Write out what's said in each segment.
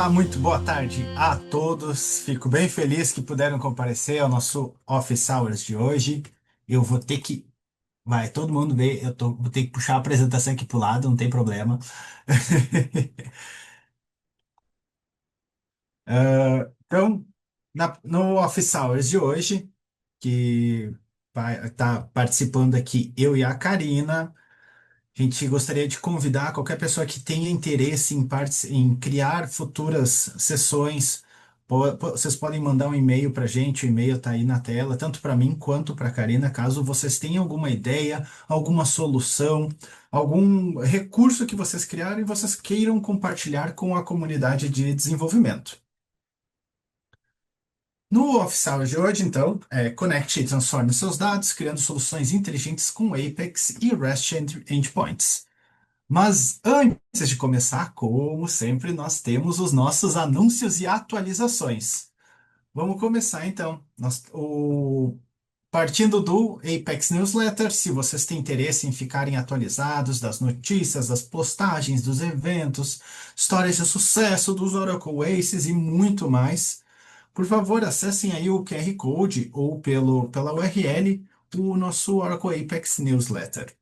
Olá, muito boa tarde a todos. Fico bem feliz que puderam comparecer ao nosso Office Hours de hoje. Eu vou ter que. Vai, todo mundo ver, vou ter que puxar a apresentação aqui para o lado, não tem problema. Então, no Office Hours de hoje, que vai estar participando aqui eu e a Karina. A gente gostaria de convidar qualquer pessoa que tenha interesse em criar futuras sessões. Vocês podem mandar um e-mail para a gente, o e-mail está aí na tela, tanto para mim quanto para a Karina, caso vocês tenham alguma ideia, alguma solução, algum recurso que vocês criaram e vocês queiram compartilhar com a comunidade de desenvolvimento. No Office Hours de hoje, então, conecte e transforme seus dados, criando soluções inteligentes com Apex e REST Endpoints. Mas antes de começar, como sempre, nós temos os nossos anúncios e atualizações. Vamos começar então. Partindo do Apex Newsletter, se vocês têm interesse em ficarem atualizados das notícias, das postagens, dos eventos, histórias de sucesso dos Oracle Aces e muito mais, por favor, acessem aí o QR Code ou pela URL o nosso Oracle Apex Newsletter.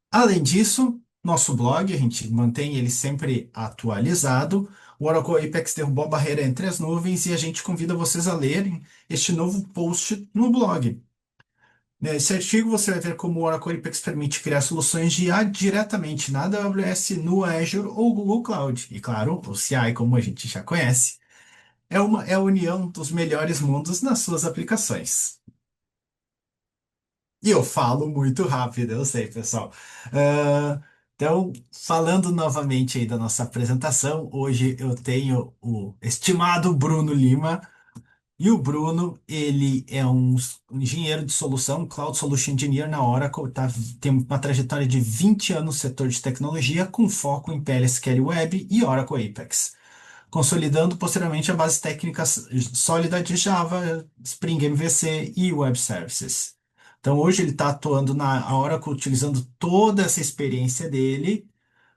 Além disso, nosso blog, a gente mantém ele sempre atualizado. O Oracle Apex derrubou a barreira entre as nuvens e a gente convida vocês a lerem este novo post no blog. Nesse artigo você vai ver como o Oracle Apex permite criar soluções de IA diretamente na AWS, no Azure ou Google Cloud. E claro, o CI, como a gente já conhece, é a união dos melhores mundos nas suas aplicações. E eu falo muito rápido, eu sei, pessoal. Então, falando novamente aí da nossa apresentação, hoje eu tenho o estimado Bruno Lima. E o Bruno, ele é um engenheiro de solução, Cloud Solution Engineer na Oracle, tá? Tem uma trajetória de 20 anos no setor de tecnologia, com foco em PLSQL Web e Oracle Apex, consolidando posteriormente a base técnica sólida de Java, Spring MVC e Web Services. Então, hoje ele está atuando na Oracle, utilizando toda essa experiência dele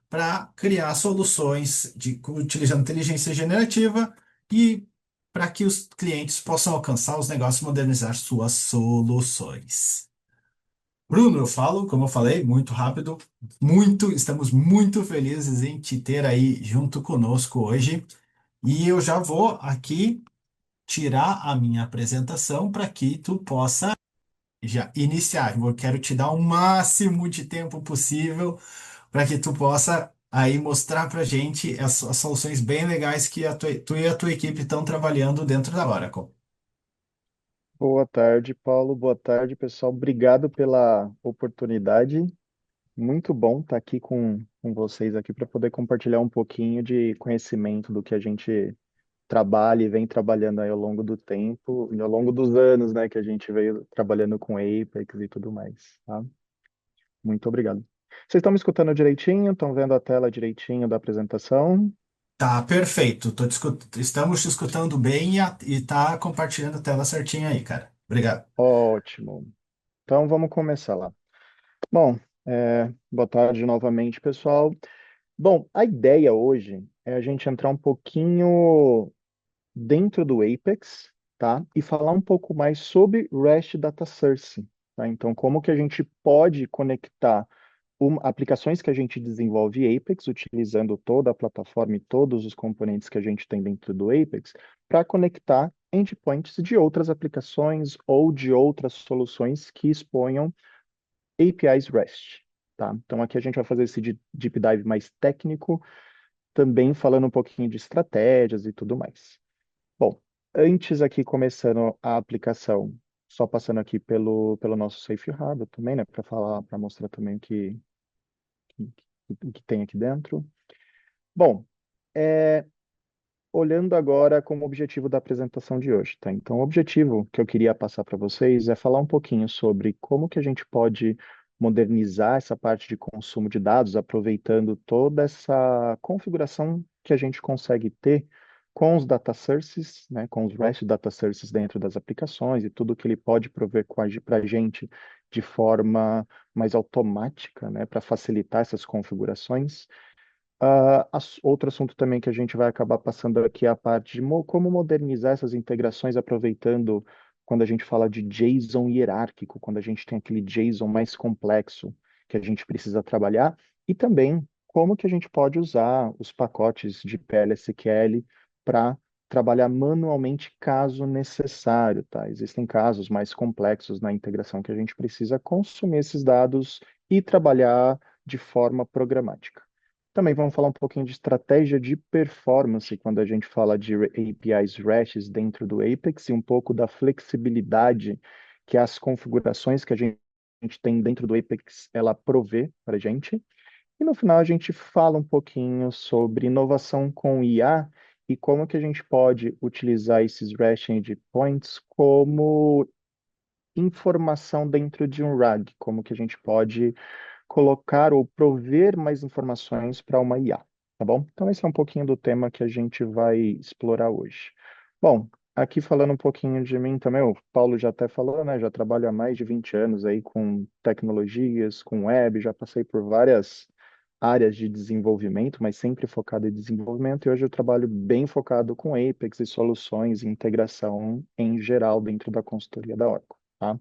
para criar soluções utilizando inteligência generativa e para que os clientes possam alcançar os negócios e modernizar suas soluções. Bruno, eu falo, como eu falei, muito rápido, estamos muito felizes em te ter aí junto conosco hoje. E eu já vou aqui tirar a minha apresentação para que tu possa já iniciar. Eu quero te dar o máximo de tempo possível para que tu possa aí mostrar para a gente as soluções bem legais que tu e a tua equipe estão trabalhando dentro da Oracle. Boa tarde, Paulo. Boa tarde, pessoal. Obrigado pela oportunidade. Muito bom estar aqui com vocês aqui para poder compartilhar um pouquinho de conhecimento do que a gente trabalha e vem trabalhando aí ao longo do tempo e ao longo dos anos, né, que a gente veio trabalhando com Apex e tudo mais, tá? Muito obrigado. Vocês estão me escutando direitinho? Estão vendo a tela direitinho da apresentação? Tá, perfeito. Estamos te escutando bem e tá compartilhando a tela certinha aí, cara. Obrigado. Ótimo. Então vamos começar lá. Bom, boa tarde novamente, pessoal. Bom, a ideia hoje é a gente entrar um pouquinho dentro do Apex, tá? E falar um pouco mais sobre REST Data Source, tá? Então, como que a gente pode conectar aplicações que a gente desenvolve em Apex, utilizando toda a plataforma e todos os componentes que a gente tem dentro do Apex, para conectar endpoints de outras aplicações ou de outras soluções que exponham APIs REST, tá? Então, aqui a gente vai fazer esse deep dive mais técnico, também falando um pouquinho de estratégias e tudo mais. Bom, antes aqui começando a aplicação, só passando aqui pelo nosso Safe Harbor também, né, para falar, para mostrar também que, o que tem aqui dentro. Bom, olhando agora como objetivo da apresentação de hoje, tá? Então, o objetivo que eu queria passar para vocês é falar um pouquinho sobre como que a gente pode modernizar essa parte de consumo de dados, aproveitando toda essa configuração que a gente consegue ter com os data sources, né, com os REST data sources dentro das aplicações e tudo que ele pode prover para a gente de forma mais automática, né, para facilitar essas configurações. Outro assunto também que a gente vai acabar passando aqui é a parte de como modernizar essas integrações, aproveitando quando a gente fala de JSON hierárquico, quando a gente tem aquele JSON mais complexo que a gente precisa trabalhar, e também como que a gente pode usar os pacotes de PL/SQL para trabalhar manualmente caso necessário, tá? Existem casos mais complexos na integração que a gente precisa consumir esses dados e trabalhar de forma programática. Também vamos falar um pouquinho de estratégia de performance quando a gente fala de APIs RESTs dentro do Apex e um pouco da flexibilidade que as configurações que a gente tem dentro do Apex ela provê para a gente. E no final a gente fala um pouquinho sobre inovação com IA e como que a gente pode utilizar esses REST endpoints como informação dentro de um RAG, como que a gente pode colocar ou prover mais informações para uma IA, tá bom? Então, esse é um pouquinho do tema que a gente vai explorar hoje. Bom, aqui falando um pouquinho de mim também, o Paulo já até falou, né? Já trabalho há mais de 20 anos aí com tecnologias, com web, já passei por várias áreas de desenvolvimento, mas sempre focado em desenvolvimento, e hoje eu trabalho bem focado com Apex e soluções e integração em geral dentro da consultoria da Oracle, tá?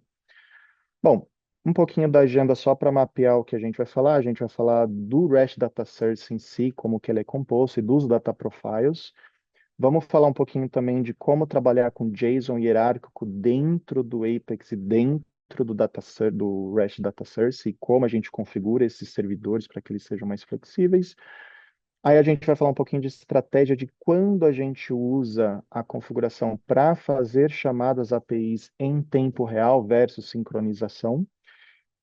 Bom, um pouquinho da agenda só para mapear o que a gente vai falar. A gente vai falar do REST Data Service em si, como que ele é composto, e dos data profiles. Vamos falar um pouquinho também de como trabalhar com JSON hierárquico dentro do Apex e dentro do REST Data Service, e como a gente configura esses servidores para que eles sejam mais flexíveis. Aí a gente vai falar um pouquinho de estratégia de quando a gente usa a configuração para fazer chamadas APIs em tempo real versus sincronização.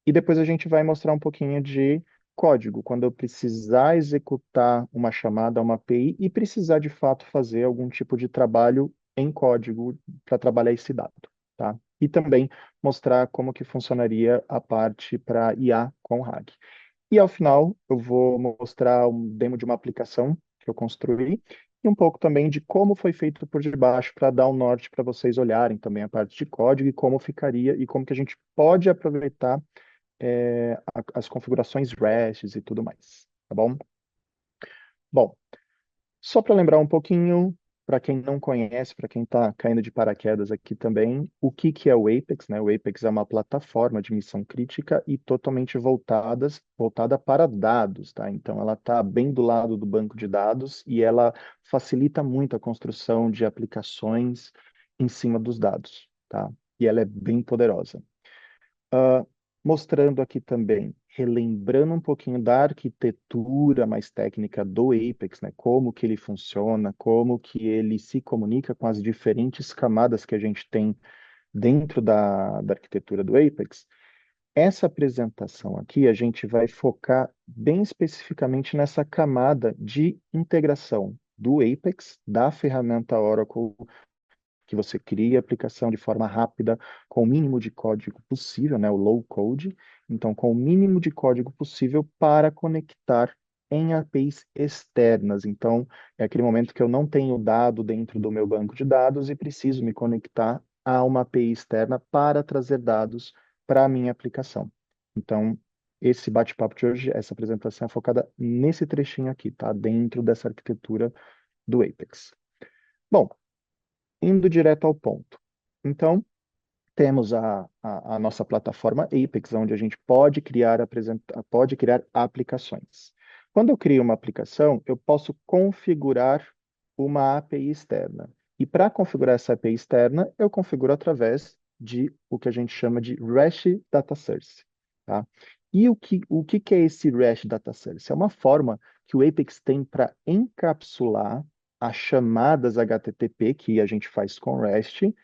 E depois a gente vai mostrar um pouquinho de código, quando eu precisar executar uma chamada a uma API e precisar de fato fazer algum tipo de trabalho em código para trabalhar esse dado, tá? E também mostrar como que funcionaria a parte para IA com RAG. E ao final eu vou mostrar um demo de uma aplicação que eu construí e um pouco também de como foi feito por debaixo para dar um norte para vocês olharem também a parte de código e como ficaria e como que a gente pode aproveitar as configurações RESTs e tudo mais, tá bom? Bom, só para lembrar um pouquinho, para quem não conhece, para quem está caindo de paraquedas aqui também, o que que é o Apex, né? O Apex é uma plataforma de missão crítica e totalmente voltada para dados, tá? Então, ela está bem do lado do banco de dados e ela facilita muito a construção de aplicações em cima dos dados, tá? E ela é bem poderosa. Ah, mostrando aqui também, relembrando um pouquinho da arquitetura mais técnica do Apex, né? Como que ele funciona, como que ele se comunica com as diferentes camadas que a gente tem dentro da arquitetura do Apex. Essa apresentação aqui, a gente vai focar bem especificamente nessa camada de integração do Apex, da ferramenta Oracle que você cria a aplicação de forma rápida, com o mínimo de código possível, né, o low code, então com o mínimo de código possível para conectar em APIs externas. Então, é aquele momento que eu não tenho dado dentro do meu banco de dados e preciso me conectar a uma API externa para trazer dados para a minha aplicação. Então, esse bate-papo de hoje, essa apresentação é focada nesse trechinho aqui, tá? Dentro dessa arquitetura do Apex. Bom, indo direto ao ponto. Então, temos a nossa plataforma Apex, onde a gente pode criar aplicações. Quando eu crio uma aplicação, eu posso configurar uma API externa. E para configurar essa API externa, eu configuro através de o que a gente chama de REST Data Service. Tá? E o que é esse REST Data Service? É uma forma que o Apex tem para encapsular as chamadas HTTP que a gente faz com REST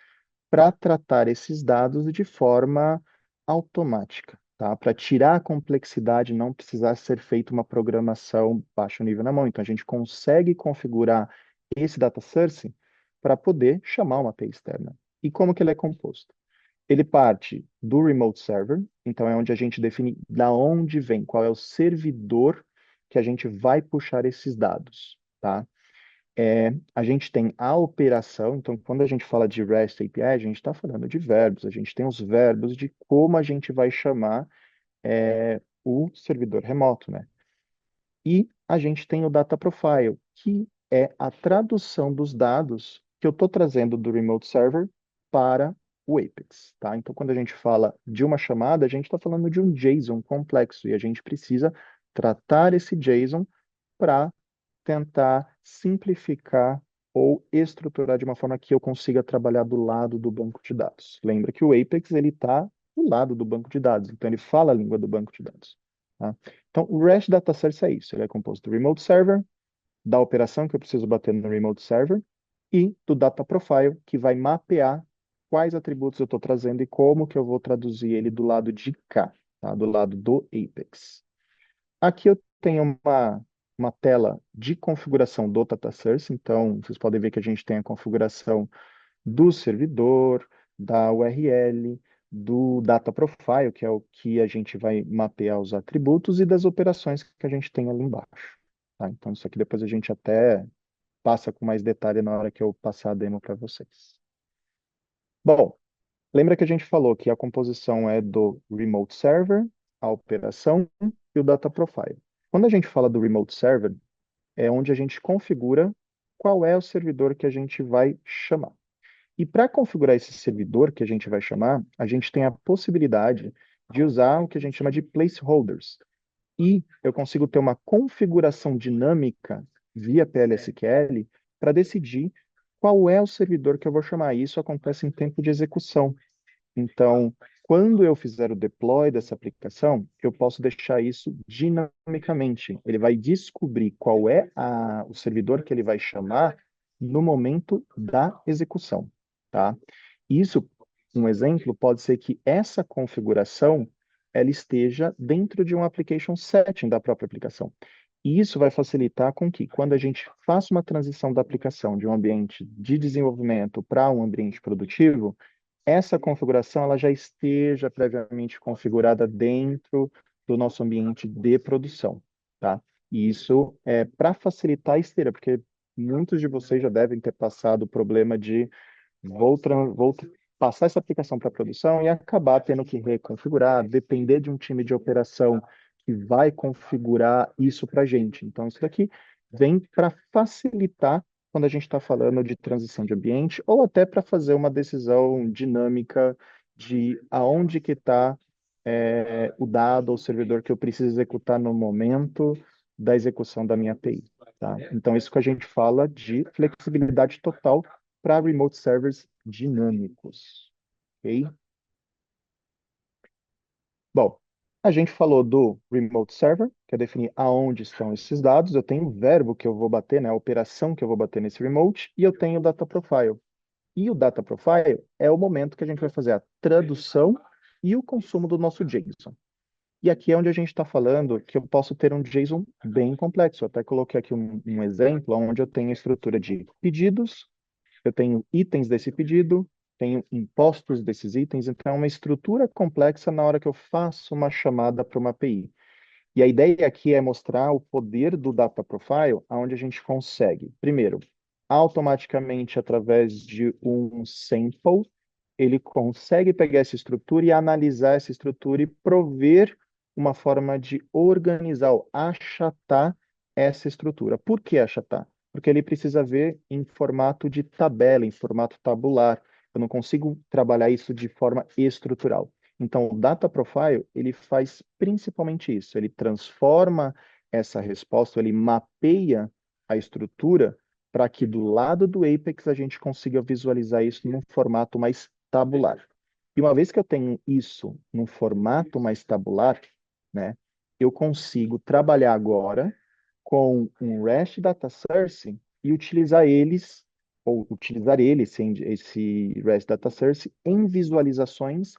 para tratar esses dados de forma automática, tá? Para tirar a complexidade, não precisar ser feita uma programação baixo nível na mão. Então, a gente consegue configurar esse data source para poder chamar uma API externa. E como que ele é composto? Ele parte do remote server, então é onde a gente define da onde vem, qual é o servidor que a gente vai puxar esses dados, tá? A gente tem a operação, então quando a gente fala de REST API, a gente está falando de verbos, a gente tem os verbos de como a gente vai chamar o servidor remoto, né? E a gente tem o Data Profile, que é a tradução dos dados que eu estou trazendo do Remote Server para o Apex, tá? Então, quando a gente fala de uma chamada, a gente está falando de um JSON complexo e a gente precisa tratar esse JSON para tentar simplificar ou estruturar de uma forma que eu consiga trabalhar do lado do banco de dados. Lembra que o Apex ele está do lado do banco de dados, então ele fala a língua do banco de dados. Tá? Então, o REST Data Service é isso. Ele é composto do Remote Server, da operação que eu preciso bater no Remote Server e do Data Profile, que vai mapear quais atributos eu estou trazendo e como que eu vou traduzir ele do lado de cá, tá? Do lado do Apex. Aqui eu tenho uma tela de configuração do Data Source, então vocês podem ver que a gente tem a configuração do servidor, da URL, do Data Profile, que é o que a gente vai mapear os atributos, e das operações que a gente tem ali embaixo. Tá? Então isso aqui depois a gente até passa com mais detalhe na hora que eu passar a demo para vocês. Bom, lembra que a gente falou que a composição é do Remote Server, a operação e o Data Profile. Quando a gente fala do Remote Server, é onde a gente configura qual é o servidor que a gente vai chamar. E para configurar esse servidor que a gente vai chamar, a gente tem a possibilidade de usar o que a gente chama de placeholders. E eu consigo ter uma configuração dinâmica via PLSQL para decidir qual é o servidor que eu vou chamar. Isso acontece em tempo de execução. Então, quando eu fizer o deploy dessa aplicação, eu posso deixar isso dinamicamente. Ele vai descobrir qual é o servidor que ele vai chamar no momento da execução, tá? Isso, um exemplo, pode ser que essa configuração ela esteja dentro de um application setting da própria aplicação. E isso vai facilitar com que, quando a gente faça uma transição da aplicação de um ambiente de desenvolvimento para um ambiente produtivo, essa configuração ela já esteja previamente configurada dentro do nosso ambiente de produção, tá? E isso é para facilitar a esteira, porque muitos de vocês já devem ter passado o problema de vou passar essa aplicação para produção e acabar tendo que reconfigurar, depender de um time de operação que vai configurar isso para a gente. Então, isso daqui vem para facilitar quando a gente está falando de transição de ambiente ou até para fazer uma decisão dinâmica de aonde que está o dado ou servidor que eu preciso executar no momento da execução da minha API. Tá? Então, isso que a gente fala de flexibilidade total para remote servers dinâmicos. Ok? Bom, a gente falou do remote server, que é definir aonde estão esses dados. Eu tenho o verbo que eu vou bater, né, a operação que eu vou bater nesse remote, e eu tenho o data profile. E o data profile é o momento que a gente vai fazer a tradução e o consumo do nosso JSON. E aqui é onde a gente está falando que eu posso ter um JSON bem complexo. Eu até coloquei aqui um exemplo onde eu tenho a estrutura de pedidos, eu tenho itens desse pedido, tenho impostos desses itens, então é uma estrutura complexa na hora que eu faço uma chamada para uma API. E a ideia aqui é mostrar o poder do Data Profile, onde a gente consegue, primeiro, automaticamente através de um sample, ele consegue pegar essa estrutura e analisar essa estrutura e prover uma forma de organizar ou achatar essa estrutura. Por que achatar? Porque ele precisa ver em formato de tabela, em formato tabular. Eu não consigo trabalhar isso de forma estrutural. Então, o Data Profile, ele faz principalmente isso. Ele transforma essa resposta, ele mapeia a estrutura para que do lado do Apex a gente consiga visualizar isso num formato mais tabular. E uma vez que eu tenho isso num formato mais tabular, né, eu consigo trabalhar agora com um REST Data Source e utilizar eles, ou utilizar ele, esse REST Data Source, em visualizações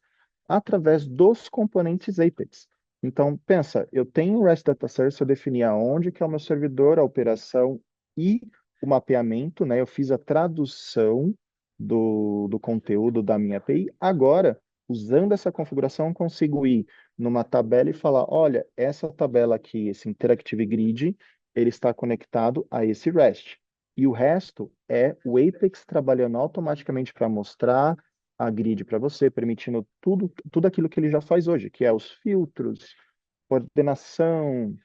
através dos componentes Apex. Então, pensa, eu tenho o REST Data Source, eu defini aonde que é o meu servidor, a operação e o mapeamento, né? Eu fiz a tradução do conteúdo da minha API. Agora, usando essa configuração, eu consigo ir numa tabela e falar, olha, essa tabela aqui, esse Interactive Grid, ele está conectado a esse REST. E o resto é o Apex trabalhando automaticamente para mostrar a grid para você, permitindo tudo aquilo que ele já faz hoje, que é os filtros, coordenação,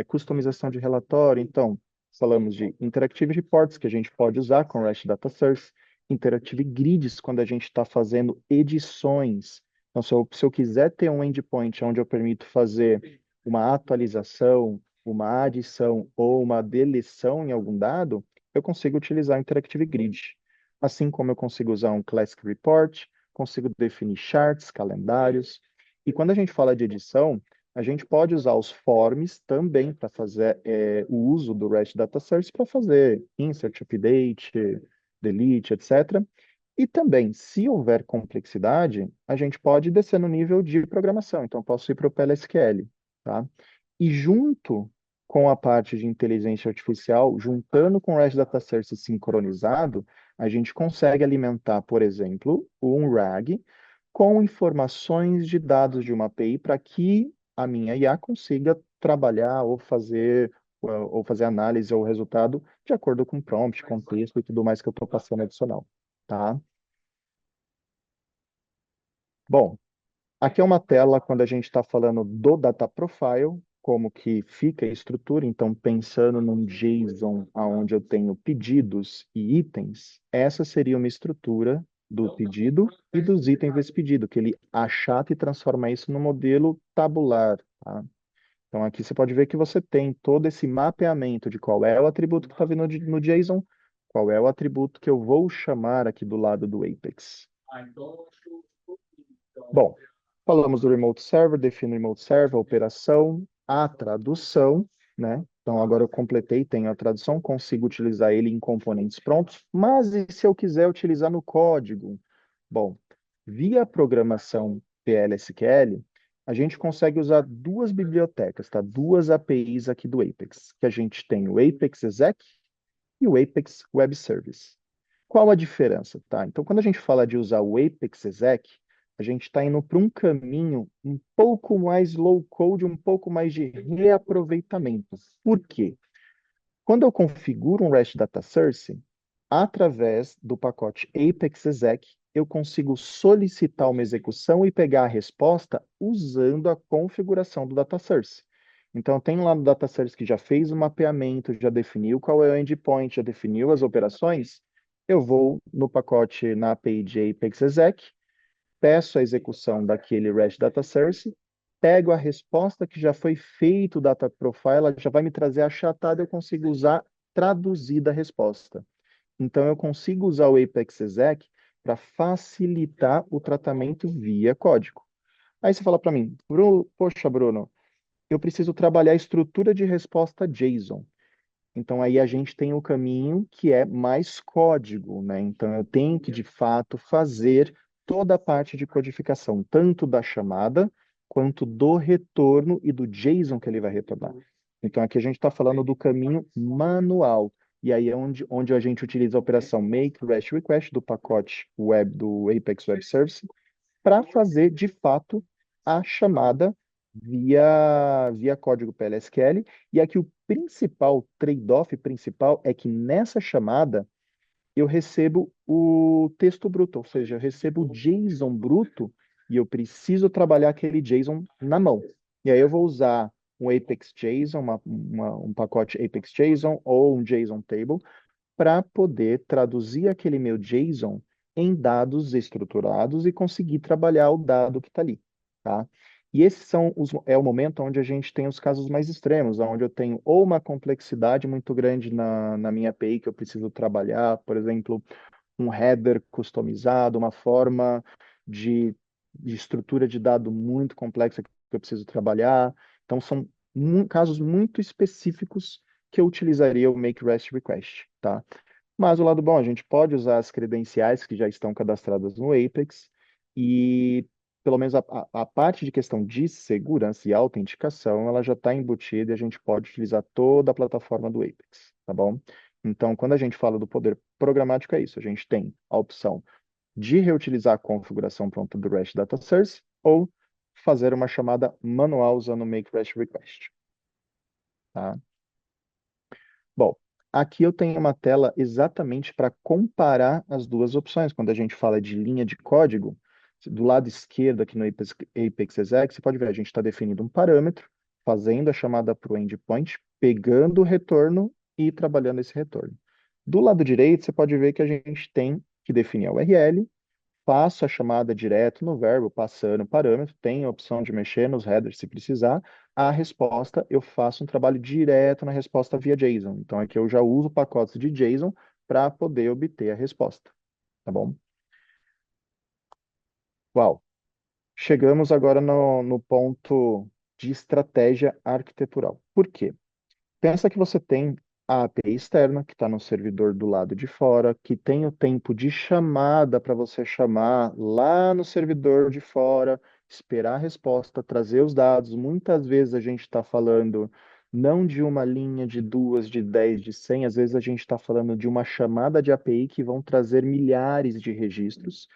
customização de relatório. Então, falamos de Interactive Reports, que a gente pode usar com REST Data Source, Interactive Grids, quando a gente está fazendo edições. Então, se eu quiser ter um endpoint onde eu permito fazer uma atualização, uma adição ou uma deleção em algum dado, eu consigo utilizar o Interactive Grid. Assim como eu consigo usar um Classic Report, consigo definir charts, calendários. E quando a gente fala de edição, a gente pode usar os forms também para fazer o uso do REST Data Source para fazer insert, update, delete, etc. E também, se houver complexidade, a gente pode descer no nível de programação. Então, eu posso ir para o PLSQL, tá? E junto com a parte de inteligência artificial, juntando com o REST Data Source sincronizado, a gente consegue alimentar, por exemplo, um RAG com informações de dados de uma API para que a minha IA consiga trabalhar ou fazer análise ou resultado de acordo com prompt, contexto e tudo mais que eu estou passando adicional, tá? Bom, aqui é uma tela quando a gente está falando do data profile, como que fica a estrutura. Então, pensando num JSON onde eu tenho pedidos e itens, essa seria uma estrutura do pedido e dos itens desse pedido, que ele achata e transforma isso no modelo tabular, tá? Então, aqui você pode ver que você tem todo esse mapeamento de qual é o atributo que está vindo no JSON, qual é o atributo que eu vou chamar aqui do lado do Apex. Bom, falamos do remote server, defino o remote server, a operação, a tradução, né? Então agora eu completei, tenho a tradução, consigo utilizar ele em componentes prontos, mas e se eu quiser utilizar no código? Bom, via programação PLSQL, a gente consegue usar duas bibliotecas, tá? Duas APIs aqui do Apex, que a gente tem o Apex Exec e o Apex Web Service. Qual a diferença, tá? Então, quando a gente fala de usar o Apex Exec, a gente está indo para um caminho um pouco mais low code, um pouco mais de reaproveitamento. Por quê? Quando eu configuro um REST Data Source, através do pacote Apex Exec, eu consigo solicitar uma execução e pegar a resposta usando a configuração do Data Source. Então, tem lá no Data Source que já fez o mapeamento, já definiu qual é o endpoint, já definiu as operações. Eu vou no pacote, na API de Apex Exec, peço a execução daquele REST Data Source, pego a resposta que já foi feito o Data Profile, ela já vai me trazer achatada, eu consigo usar traduzida a resposta. Então, eu consigo usar o Apex Exec para facilitar o tratamento via código. Aí você fala para mim, poxa, Bruno, eu preciso trabalhar a estrutura de resposta JSON. Então, aí a gente tem o caminho que é mais código, né? Então, eu tenho que, de fato, fazer toda a parte de codificação, tanto da chamada, quanto do retorno e do JSON que ele vai retornar. Então, aqui a gente está falando do caminho manual. E aí é onde a gente utiliza a operação make REST request do pacote web do Apex Web Service para fazer, de fato, a chamada via código PLSQL. E aqui o principal trade-off principal é que nessa chamada eu recebo o texto bruto, ou seja, eu recebo o JSON bruto e eu preciso trabalhar aquele JSON na mão. E aí eu vou usar um Apex JSON, um pacote Apex JSON ou um JSON Table para poder traduzir aquele meu JSON em dados estruturados e conseguir trabalhar o dado que está ali, tá? E esses é o momento onde a gente tem os casos mais extremos, onde eu tenho ou uma complexidade muito grande na minha API que eu preciso trabalhar, por exemplo, um header customizado, uma forma de estrutura de dado muito complexa que eu preciso trabalhar. Então, são casos muito específicos que eu utilizaria o Make REST Request, tá? Mas o lado bom, a gente pode usar as credenciais que já estão cadastradas no Apex e pelo menos a parte de questão de segurança e autenticação, ela já está embutida e a gente pode utilizar toda a plataforma do Apex, tá bom? Então, quando a gente fala do poder programático, é isso. A gente tem a opção de reutilizar a configuração pronta do REST Data Source ou fazer uma chamada manual usando o Make REST Request, tá? Bom, aqui eu tenho uma tela exatamente para comparar as duas opções. Quando a gente fala de linha de código, do lado esquerdo aqui no Apex Exec, você pode ver, a gente está definindo um parâmetro fazendo a chamada para o endpoint, pegando o retorno e trabalhando esse retorno. Do lado direito, você pode ver que a gente tem que definir a URL, faço a chamada direto no verbo, passando o parâmetro, tem a opção de mexer nos headers se precisar. A resposta, eu faço um trabalho direto na resposta via JSON. Então, aqui eu já uso pacotes de JSON para poder obter a resposta, tá bom? Uau! Chegamos agora no ponto de estratégia arquitetural. Por quê? Pensa que você tem a API externa, que está no servidor do lado de fora, que tem o tempo de chamada para você chamar lá no servidor de fora, esperar a resposta, trazer os dados. Muitas vezes a gente está falando não de uma linha, de duas, de 10, de 100, às vezes a gente está falando de uma chamada de API que vão trazer milhares de registros.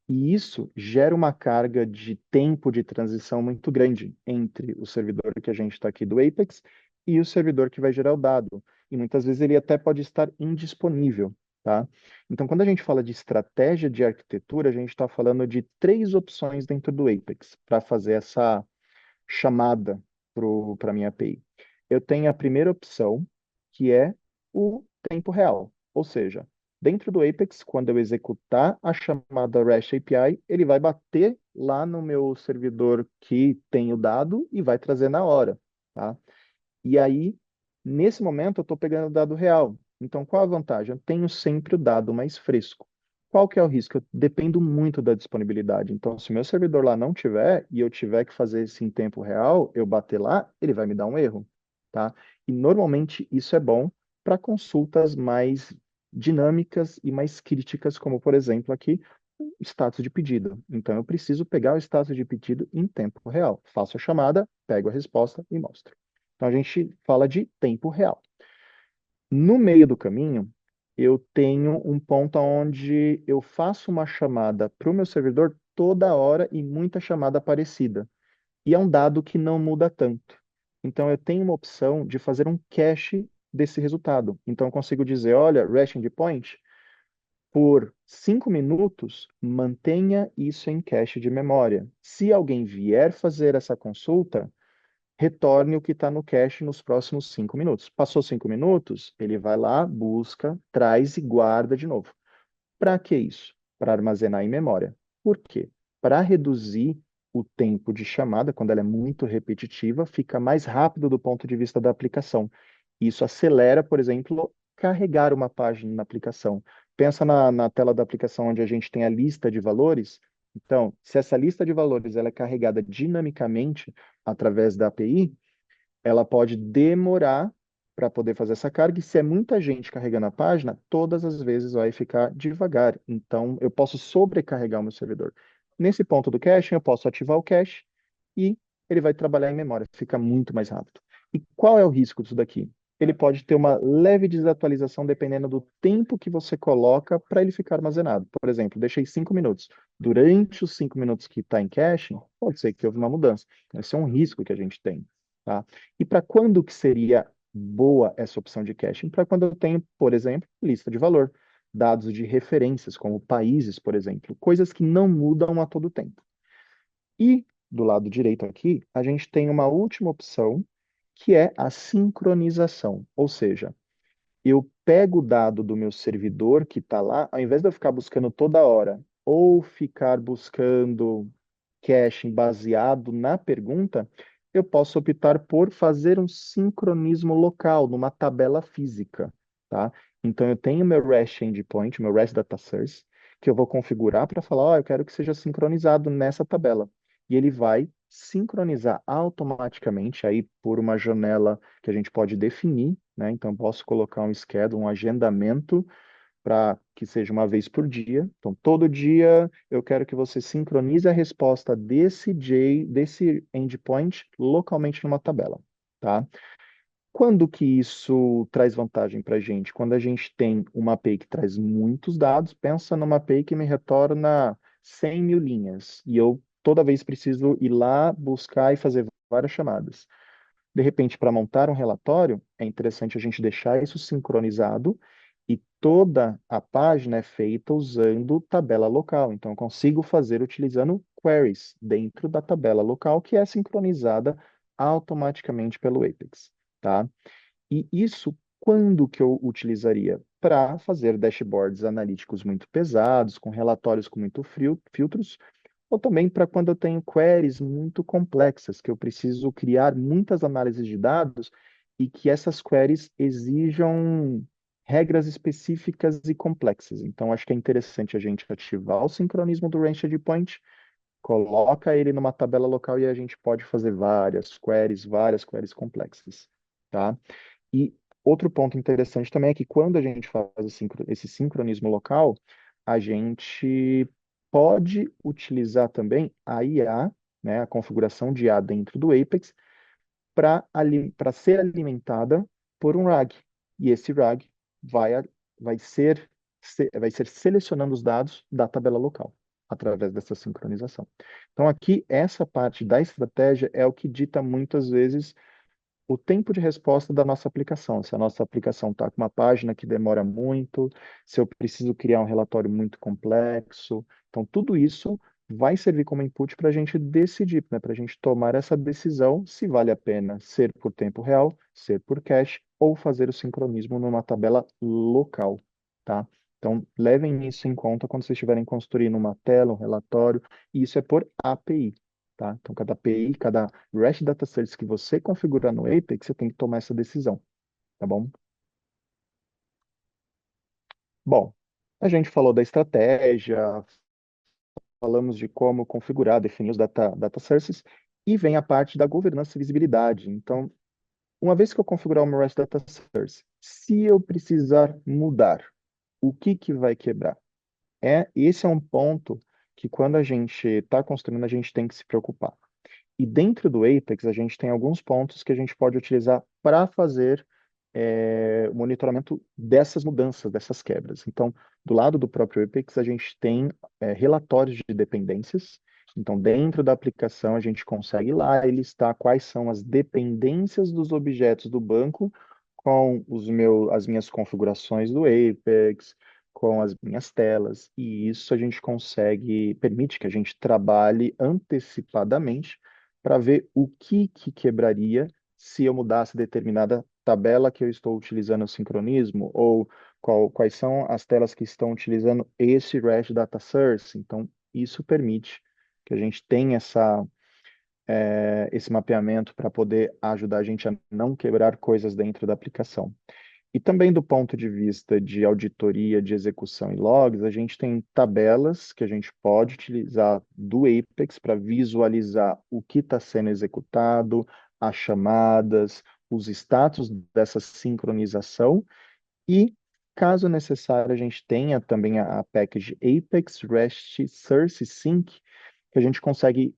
E isso gera uma carga de tempo de transição muito grande entre o servidor que a gente está aqui do Apex e o servidor que vai gerar o dado. E muitas vezes ele até pode estar indisponível, tá? Então, quando a gente fala de estratégia de arquitetura, a gente está falando de três opções dentro do Apex para fazer essa chamada para a minha API. Eu tenho a primeira opção, que é o tempo real. Ou seja, dentro do Apex, quando eu executar a chamada REST API, ele vai bater lá no meu servidor que tem o dado e vai trazer na hora, tá? E aí, nesse momento, eu estou pegando o dado real. Então, qual a vantagem? Eu tenho sempre o dado mais fresco. Qual que é o risco? Eu dependo muito da disponibilidade. Então, se o meu servidor lá não tiver e eu tiver que fazer isso em tempo real, eu bater lá, ele vai me dar um erro, tá? E normalmente isso é bom para consultas mais dinâmicas e mais críticas, como por exemplo aqui, o status de pedido. Então, eu preciso pegar o status de pedido em tempo real. Faço a chamada, pego a resposta e mostro. Então, a gente fala de tempo real. No meio do caminho, eu tenho um ponto onde eu faço uma chamada para o meu servidor toda hora e muita chamada parecida. E é um dado que não muda tanto. Então, eu tenho uma opção de fazer um cache desse resultado. Então, eu consigo dizer, olha, REST Endpoint, por 5 minutos, mantenha isso em cache de memória. Se alguém vier fazer essa consulta, retorne o que está no cache nos próximos 5 minutos. Passou 5 minutos, ele vai lá, busca, traz e guarda de novo. Para que isso? Para armazenar em memória. Por quê? Para reduzir o tempo de chamada, quando ela é muito repetitiva, fica mais rápido do ponto de vista da aplicação. Isso acelera, por exemplo, carregar uma página na aplicação. Pensa na tela da aplicação onde a gente tem a lista de valores. Então, se essa lista de valores ela é carregada dinamicamente através da API, ela pode demorar para poder fazer essa carga, e se é muita gente carregando a página, todas as vezes vai ficar devagar. Então, eu posso sobrecarregar o meu servidor. Nesse ponto do caching, eu posso ativar o cache e ele vai trabalhar em memória, fica muito mais rápido. E qual é o risco disso daqui? Ele pode ter uma leve desatualização dependendo do tempo que você coloca para ele ficar armazenado. Por exemplo, deixei 5 minutos. Durante os 5 minutos que está em caching, pode ser que houve uma mudança. Esse é um risco que a gente tem, tá? E para quando que seria boa essa opção de caching? Para quando eu tenho, por exemplo, lista de valor, dados de referências, como países, por exemplo, coisas que não mudam a todo tempo. E do lado direito aqui, a gente tem uma última opção, que é a sincronização. Ou seja, eu pego o dado do meu servidor que está lá, ao invés de eu ficar buscando toda hora, ou ficar buscando caching baseado na pergunta, eu posso optar por fazer um sincronismo local, numa tabela física, tá? Então, eu tenho meu REST Endpoint, meu REST Data Source, que eu vou configurar para falar, ó, eu quero que seja sincronizado nessa tabela. E ele vai sincronizar automaticamente aí por uma janela que a gente pode definir, né? Então, eu posso colocar um schedule, um agendamento para que seja uma vez por dia. Então, todo dia eu quero que você sincronize a resposta desse endpoint localmente numa tabela, tá? Quando que isso traz vantagem para a gente? Quando a gente tem uma API que traz muitos dados, pensa numa API que me retorna 100 mil linhas, e eu toda vez preciso ir lá buscar e fazer várias chamadas. De repente, para montar um relatório, é interessante a gente deixar isso sincronizado e toda a página é feita usando tabela local. Então, eu consigo fazer utilizando queries dentro da tabela local, que é sincronizada automaticamente pelo Apex, tá? E isso, quando que eu utilizaria? Para fazer dashboards analíticos muito pesados, com relatórios com muito filtros, ou também para quando eu tenho queries muito complexas, que eu preciso criar muitas análises de dados e que essas queries exijam regras específicas e complexas. Então, acho que é interessante a gente ativar o sincronismo do Range Point, coloca ele numa tabela local e a gente pode fazer várias queries complexas, tá? E outro ponto interessante também é que quando a gente faz esse sincronismo local, a gente pode utilizar também a IA, né, a configuração de IA dentro do Apex, para ser alimentada por um RAG. E esse RAG vai, a- vai ser, vai ser selecionando os dados da tabela local, através dessa sincronização. Então, aqui, essa parte da estratégia é o que dita muitas vezes o tempo de resposta da nossa aplicação. Se a nossa aplicação está com uma página que demora muito, se eu preciso criar um relatório muito complexo. Então, tudo isso vai servir como input para a gente decidir, né, para a gente tomar essa decisão se vale a pena ser por tempo real, ser por cache ou fazer o sincronismo numa tabela local, tá? Então, levem isso em conta quando vocês estiverem construindo uma tela, um relatório, e isso é por API. Tá? Então, cada API, cada REST Data Service que você configurar no Apex, você tem que tomar essa decisão, tá bom? Bom, a gente falou da estratégia, falamos de como configurar, definir os data services, e vem a parte da governança e visibilidade. Então, uma vez que eu configurar o meu REST Data Service, se eu precisar mudar, o que que vai quebrar? Esse é um ponto que quando a gente está construindo, a gente tem que se preocupar. E dentro do Apex, a gente tem alguns pontos que a gente pode utilizar para fazer o monitoramento dessas mudanças, dessas quebras. Então, do lado do próprio Apex, a gente tem relatórios de dependências. Então, dentro da aplicação, a gente consegue ir lá e listar quais são as dependências dos objetos do banco com as minhas configurações do Apex, com as minhas telas. E isso a gente consegue, permite que a gente trabalhe antecipadamente para ver o que quebraria se eu mudasse determinada tabela que eu estou utilizando o sincronismo, ou quais são as telas que estão utilizando esse REST Data Source. Então, isso permite que a gente tenha esse mapeamento para poder ajudar a gente a não quebrar coisas dentro da aplicação. E também do ponto de vista de auditoria de execução e logs, a gente tem tabelas que a gente pode utilizar do Apex para visualizar o que está sendo executado, as chamadas, os status dessa sincronização e, caso necessário, a gente tenha também a package Apex REST Source Sync, que a gente consegue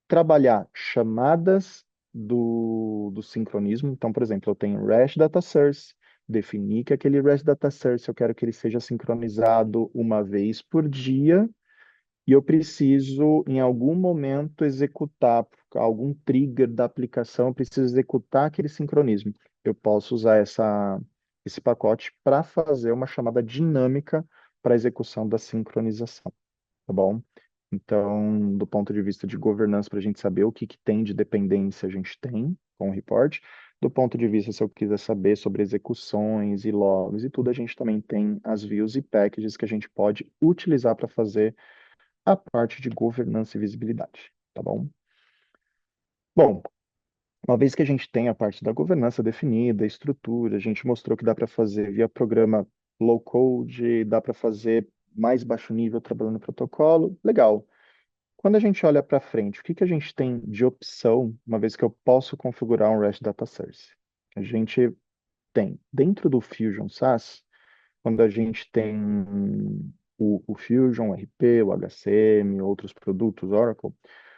trabalhar chamadas do sincronismo. Então, por exemplo, eu tenho REST Data Source, definir que aquele REST Data Source eu quero que ele seja sincronizado uma vez por dia, e eu preciso, em algum momento, executar algum trigger da aplicação, eu preciso executar aquele sincronismo. Eu posso usar esse pacote para fazer uma chamada dinâmica para a execução da sincronização, tá bom? Então, do ponto de vista de governança, para a gente saber o que tem de dependência, a gente tem com o report. Do ponto de vista, se eu quiser saber sobre execuções e logs e tudo, a gente também tem as views e packages que a gente pode utilizar para fazer a parte de governança e visibilidade, tá bom? Bom, uma vez que a gente tem a parte da governança definida, a estrutura, a gente mostrou que dá para fazer via programa low code, dá para fazer mais baixo nível trabalhando no protocolo, legal. Quando a gente olha para frente, o que que a gente tem de opção, uma vez que eu posso configurar um REST Data Source? A gente tem, dentro do Fusion SaaS, quando a gente tem o Fusion, o RP, o HCM, outros produtos Oracle,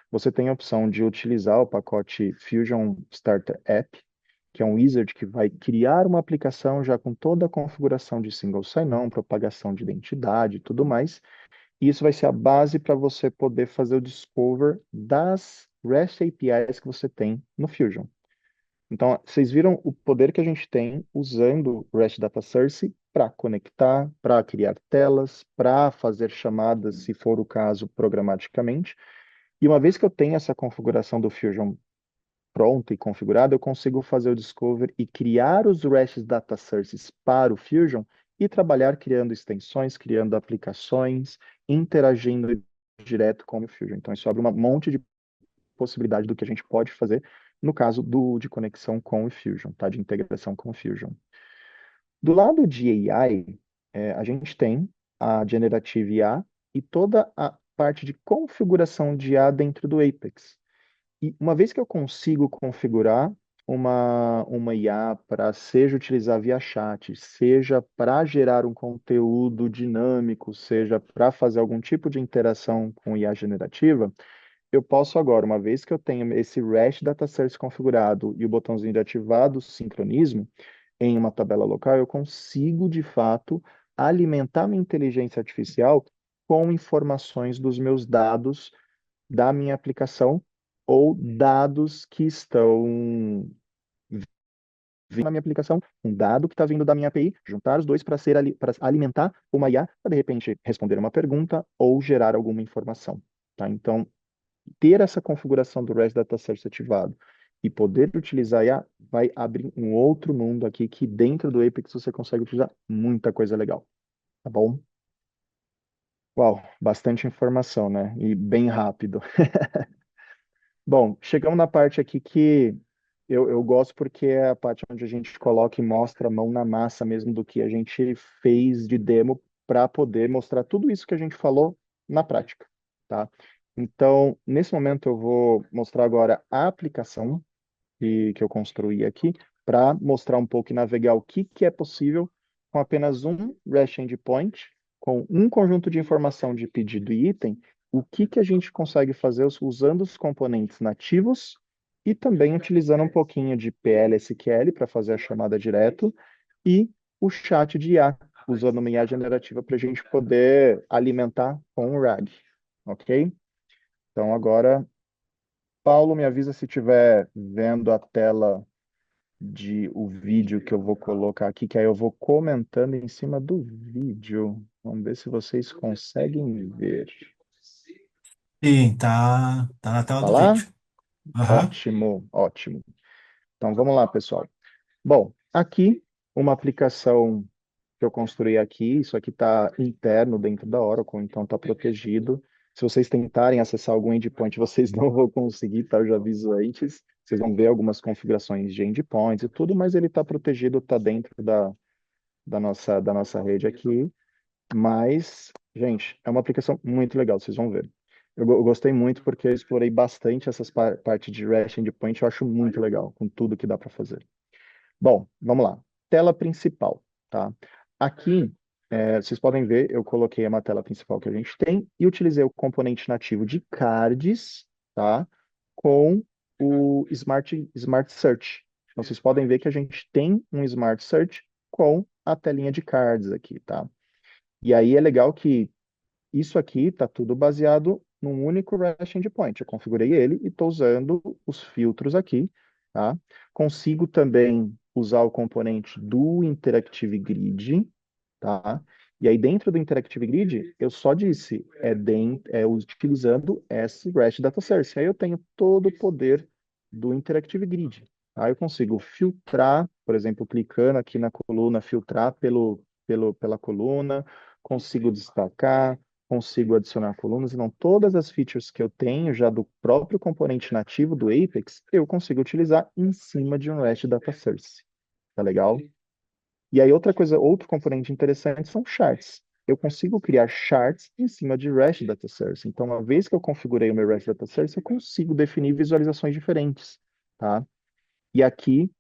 você tem a opção de utilizar o pacote Fusion Starter App, que é um wizard que vai criar uma aplicação já com toda a configuração de single sign-on, propagação de identidade e tudo mais, e isso vai ser a base para você poder fazer o discover das REST APIs que você tem no Fusion. Então, vocês viram o poder que a gente tem usando o REST Data Source para conectar, para criar telas, para fazer chamadas, se for o caso, programaticamente. E uma vez que eu tenho essa configuração do Fusion pronta e configurada, eu consigo fazer o discover e criar os REST data sources para o Fusion e trabalhar criando extensões, criando aplicações, interagindo direto com o Fusion. Então, isso abre um monte de possibilidade do que a gente pode fazer no caso de conexão com o Fusion, tá? De integração com o Fusion. Do lado de AI, a gente tem a Generative IA e toda a parte de configuração de IA dentro do Apex. E uma vez que eu consigo configurar uma IA para seja utilizar via chat, seja para gerar um conteúdo dinâmico, seja para fazer algum tipo de interação com IA generativa, eu posso agora, uma vez que eu tenho esse REST Data Service configurado e o botãozinho de ativado sincronismo em uma tabela local, eu consigo, de fato, alimentar minha inteligência artificial com informações dos meus dados da minha aplicação ou dados que estão vindo na minha aplicação, um dado que está vindo da minha API, juntar os dois para ser ali, para alimentar uma IA, para de repente responder uma pergunta ou gerar alguma informação. Tá? Então, ter essa configuração do REST Data Service ativado e poder utilizar IA vai abrir um outro mundo aqui que dentro do Apex você consegue utilizar muita coisa legal, tá bom? Uau, bastante informação, né? E bem rápido. Bom, chegamos na parte aqui que eu gosto porque é a parte onde a gente coloca e mostra a mão na massa mesmo do que a gente fez de demo para poder mostrar tudo isso que a gente falou na prática, tá? Então, nesse momento eu vou mostrar agora a aplicação que eu construí aqui para mostrar um pouco e navegar o que é possível com apenas um REST Endpoint, com um conjunto de informação de pedido e item, o que a gente consegue fazer usando os componentes nativos e também utilizando um pouquinho de PL/SQL para fazer a chamada direto e o chat de IA, usando uma IA generativa para a gente poder alimentar com o RAG, ok? Então agora, Paulo, me avisa se estiver vendo a tela de o vídeo que eu vou colocar aqui, que aí eu vou comentando em cima do vídeo. Vamos ver se vocês conseguem ver. Sim, tá na tela Tá do lá? vídeo. Aham. Ótimo, ótimo. Então vamos lá, pessoal. Bom, aqui uma aplicação que eu construí aqui, isso aqui está interno dentro da Oracle, então está protegido. Se vocês tentarem acessar algum endpoint, vocês não vão conseguir, tá? Eu já aviso antes. Vocês vão ver algumas configurações de endpoints e tudo, mas ele está protegido, está dentro da nossa rede aqui. Mas, gente, é uma aplicação muito legal, vocês vão ver. Eu gostei muito porque eu explorei bastante essas partes de REST Endpoint, eu acho muito legal, com tudo que dá para fazer. Bom, vamos lá. Tela principal, tá? Aqui, vocês podem ver, eu coloquei uma tela principal que a gente tem e utilizei o componente nativo de cards, tá? Com o Smart Search. Então, vocês podem ver que a gente tem um Smart Search com a telinha de cards aqui, tá? E aí é legal que isso aqui está tudo baseado num único REST Endpoint. Eu configurei ele e estou usando os filtros aqui, tá? Consigo também usar o componente do Interactive Grid, tá? E aí dentro do Interactive Grid, eu só disse, utilizando esse REST Data Source. Aí eu tenho todo o poder do Interactive Grid. Aí eu consigo filtrar, por exemplo, clicando aqui na coluna, filtrar pela coluna, consigo destacar, consigo adicionar colunas, então todas as features que eu tenho já do próprio componente nativo do Apex, eu consigo utilizar em cima de um REST Data Source. Tá legal? E aí outra coisa, outro componente interessante são charts. Eu consigo criar charts em cima de REST Data Source. Então, uma vez que eu configurei o meu REST Data Source, eu consigo definir visualizações diferentes, tá? E aqui,